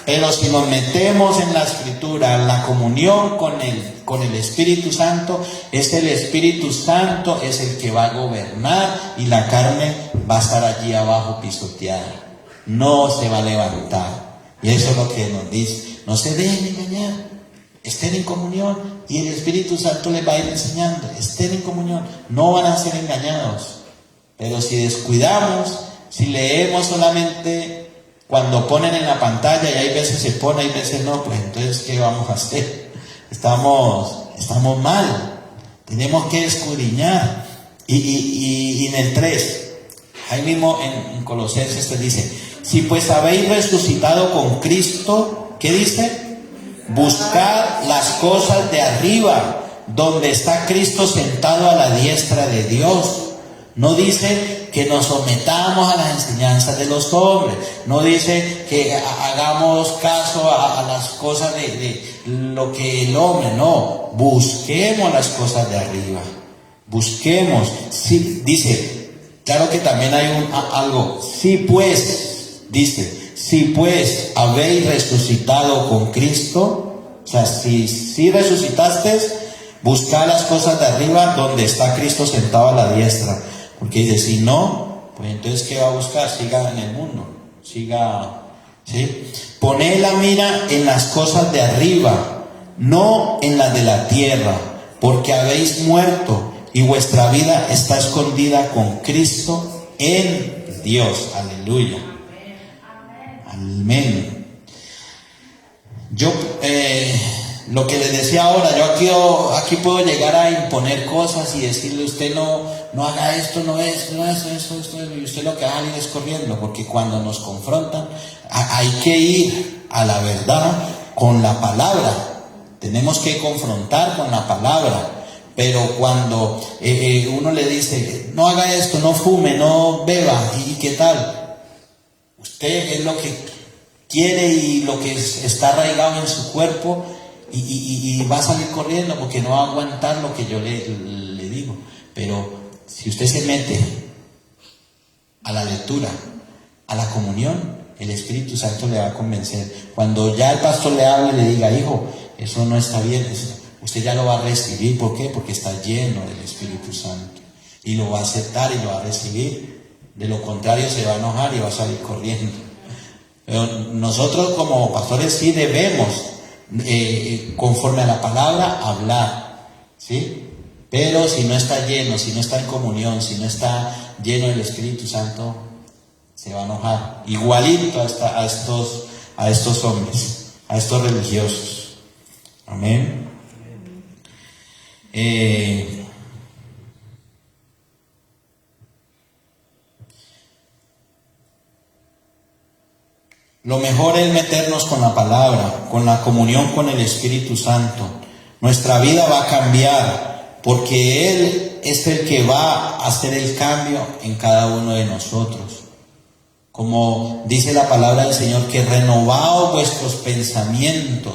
S2: Pero si nos metemos en la Escritura, en la comunión con el Espíritu Santo, es el Espíritu Santo es el que va a gobernar, y la carne va a estar allí abajo pisoteada. No se va a levantar. Y eso es lo que nos dice. No se dejen engañar. Estén en comunión y el Espíritu Santo les va a ir enseñando. Estén en comunión. No van a ser engañados. Pero si descuidamos, si leemos solamente cuando ponen en la pantalla y hay veces se pone, hay veces no, pues entonces ¿qué vamos a hacer? Estamos mal. Tenemos que escudriñar. Y en el 3, ahí mismo en Colosenses te dice: si pues habéis resucitado con Cristo, ¿qué dice? Buscad las cosas de arriba, donde está Cristo sentado a la diestra de Dios. No dice que nos sometamos a las enseñanzas de los hombres. No dice que hagamos caso a las cosas de lo que el hombre. No, busquemos las cosas de arriba. Busquemos. Sí, dice, claro que también hay algo. Sí pues, dice, si pues habéis resucitado con Cristo, o sea, si resucitaste, buscad las cosas de arriba donde está Cristo sentado a la diestra. Porque dice, si no, pues entonces ¿qué va a buscar? Siga en el mundo, siga, ¿sí? Poned la mira en las cosas de arriba, no en las de la tierra, porque habéis muerto y vuestra vida está escondida con Cristo en Dios. Aleluya. Amén. Yo, lo que les decía ahora, yo aquí puedo llegar a imponer cosas y decirle: usted no haga esto, no esto, y usted lo que va a salir es corriendo, porque cuando nos confrontan hay que ir a la verdad con la palabra. Tenemos que confrontar con la palabra. Pero cuando uno le dice: no haga esto, no fume, no beba, ¿y qué tal? Usted es lo que quiere y lo que está arraigado en su cuerpo, y va a salir corriendo porque no va a aguantar lo que yo le digo. Pero si usted se mete a la lectura, a la comunión, el Espíritu Santo le va a convencer. Cuando ya el pastor le hable y le diga: hijo, eso no está bien, usted ya lo va a recibir. ¿Por qué? Porque está lleno del Espíritu Santo y lo va a aceptar y lo va a recibir. De lo contrario se va a enojar y va a salir corriendo. Pero nosotros como pastores sí debemos, conforme a la palabra, hablar, ¿sí? Pero si no está lleno, si no está en comunión, si no está lleno del Espíritu Santo, se va a enojar. Igualito a estos hombres, a estos religiosos. Amén. Lo mejor es meternos con la palabra, con la comunión con el Espíritu Santo. Nuestra vida va a cambiar porque Él es el que va a hacer el cambio en cada uno de nosotros. Como dice la palabra del Señor, que renovaos vuestros pensamientos.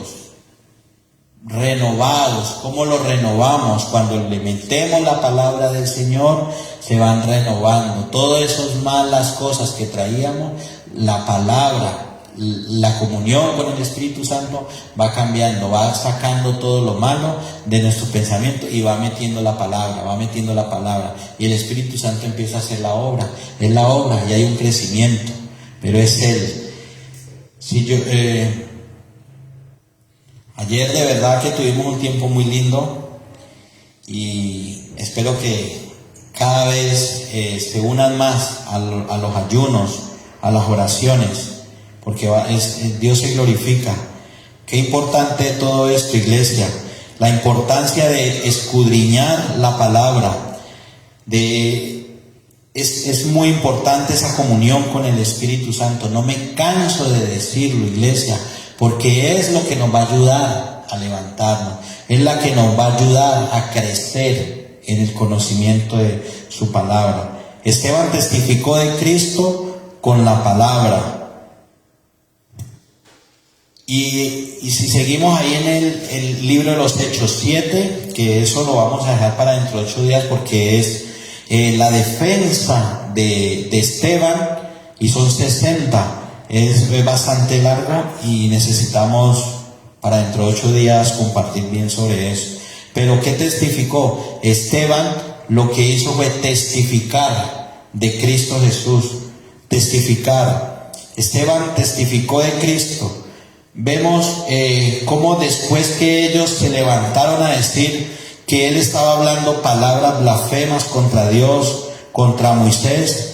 S2: Renovados. ¿Cómo los renovamos? Cuando le metemos la palabra del Señor, se van renovando. Todas esas malas cosas que traíamos, la palabra, la comunión con el Espíritu Santo va cambiando, va sacando todo lo malo de nuestro pensamiento y va metiendo la palabra, y el Espíritu Santo empieza a hacer la obra. Es la obra y hay un crecimiento, pero es Él. Ayer de verdad que tuvimos un tiempo muy lindo y espero que cada vez se unan más a los ayunos, a las oraciones, porque Dios se glorifica. Qué importante todo esto, iglesia, la importancia de escudriñar la palabra, es muy importante esa comunión con el Espíritu Santo. No me canso de decirlo, iglesia, porque es lo que nos va a ayudar a levantarnos, es la que nos va a ayudar a crecer en el conocimiento de su palabra. Esteban testificó de Cristo con la palabra. Y si seguimos ahí en el libro de los Hechos 7, que eso lo vamos a dejar para dentro de 8 días porque es la defensa de Esteban, y son 60, es bastante largo y necesitamos para dentro de 8 días compartir bien sobre eso. Pero ¿qué testificó? Esteban lo que hizo fue testificar de Cristo Jesús, testificar. Esteban testificó de Cristo. Vemos cómo después que ellos se levantaron a decir que él estaba hablando palabras blasfemas contra Dios, contra Moisés,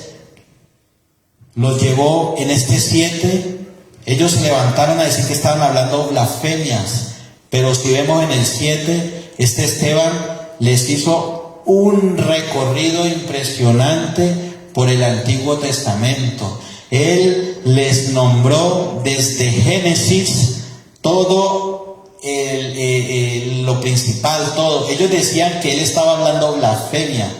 S2: los llevó en este 7. Ellos se levantaron a decir que estaban hablando blasfemias, pero si vemos en el 7, este Esteban les hizo un recorrido impresionante por el Antiguo Testamento. Él les nombró desde Génesis todo lo principal, todo. Ellos decían que él estaba hablando blasfemia,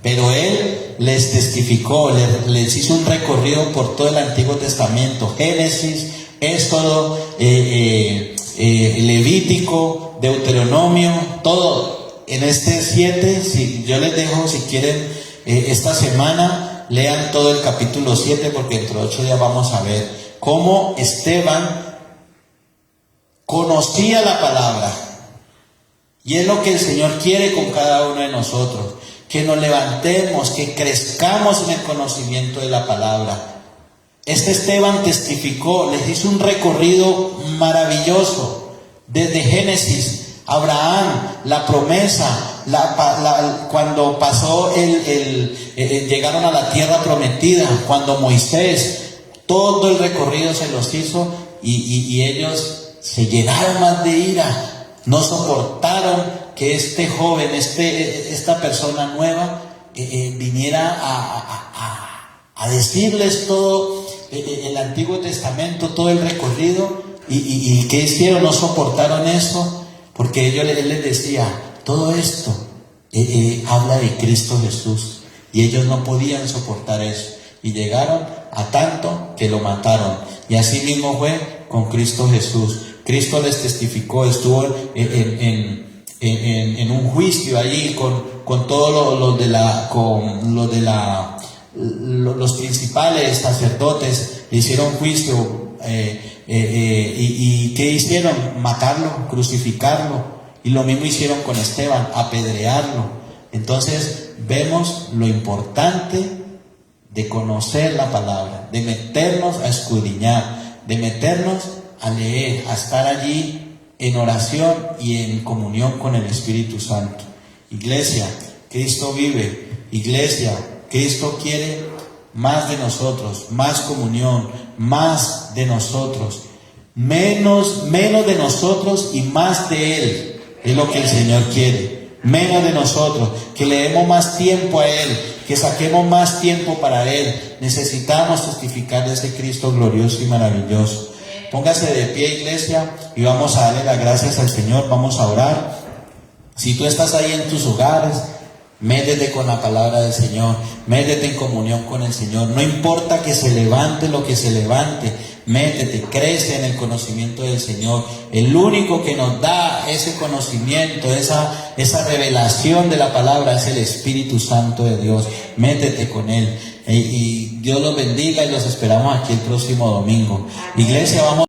S2: pero él les testificó, les hizo un recorrido por todo el Antiguo Testamento: Génesis, Éxodo, Levítico, Deuteronomio, todo. En este 7, si yo les dejo, si quieren, esta semana lean todo el capítulo 7, porque dentro de 8 días vamos a ver cómo Esteban conocía la palabra. Y es lo que el Señor quiere con cada uno de nosotros, que nos levantemos, que crezcamos en el conocimiento de la palabra. Este Esteban testificó, les hizo un recorrido maravilloso, desde Génesis, Abraham, la promesa, cuando pasó llegaron a la tierra prometida, cuando Moisés, todo el recorrido se los hizo, y ellos se llenaron más de ira, no soportaron que este joven, esta persona nueva, viniera a decirles todo el Antiguo Testamento, todo el recorrido. ¿Y qué hicieron? No soportaron eso, porque él les decía, todo esto habla de Cristo Jesús, y ellos no podían soportar eso, y llegaron a tanto que lo mataron. Y así mismo fue con Cristo Jesús. Cristo les testificó, estuvo en un juicio allí con todos los principales sacerdotes. Le hicieron juicio, y ¿qué hicieron? Matarlo, crucificarlo. Y lo mismo hicieron con Esteban, apedrearlo. Entonces vemos lo importante de conocer la palabra, de meternos a escudriñar, de meternos a leer, a estar allí en oración y en comunión con el Espíritu Santo. Iglesia, Cristo vive. Iglesia, Cristo quiere más de nosotros, más comunión, más de nosotros, menos de nosotros y más de Él. Es lo que el Señor quiere. Menos de nosotros, que le demos más tiempo a Él, que saquemos más tiempo para Él. Necesitamos testificar de ese Cristo glorioso y maravilloso. Póngase de pie, iglesia, y vamos a darle las gracias al Señor. Vamos a orar. Si tú estás ahí en tus hogares, métete con la palabra del Señor, métete en comunión con el Señor. No importa que se levante lo que se levante, métete, crece en el conocimiento del Señor. El único que nos da ese conocimiento, esa revelación de la palabra, es el Espíritu Santo de Dios. Métete con Él. Y Dios los bendiga, y los esperamos aquí el próximo domingo. Iglesia, vamos.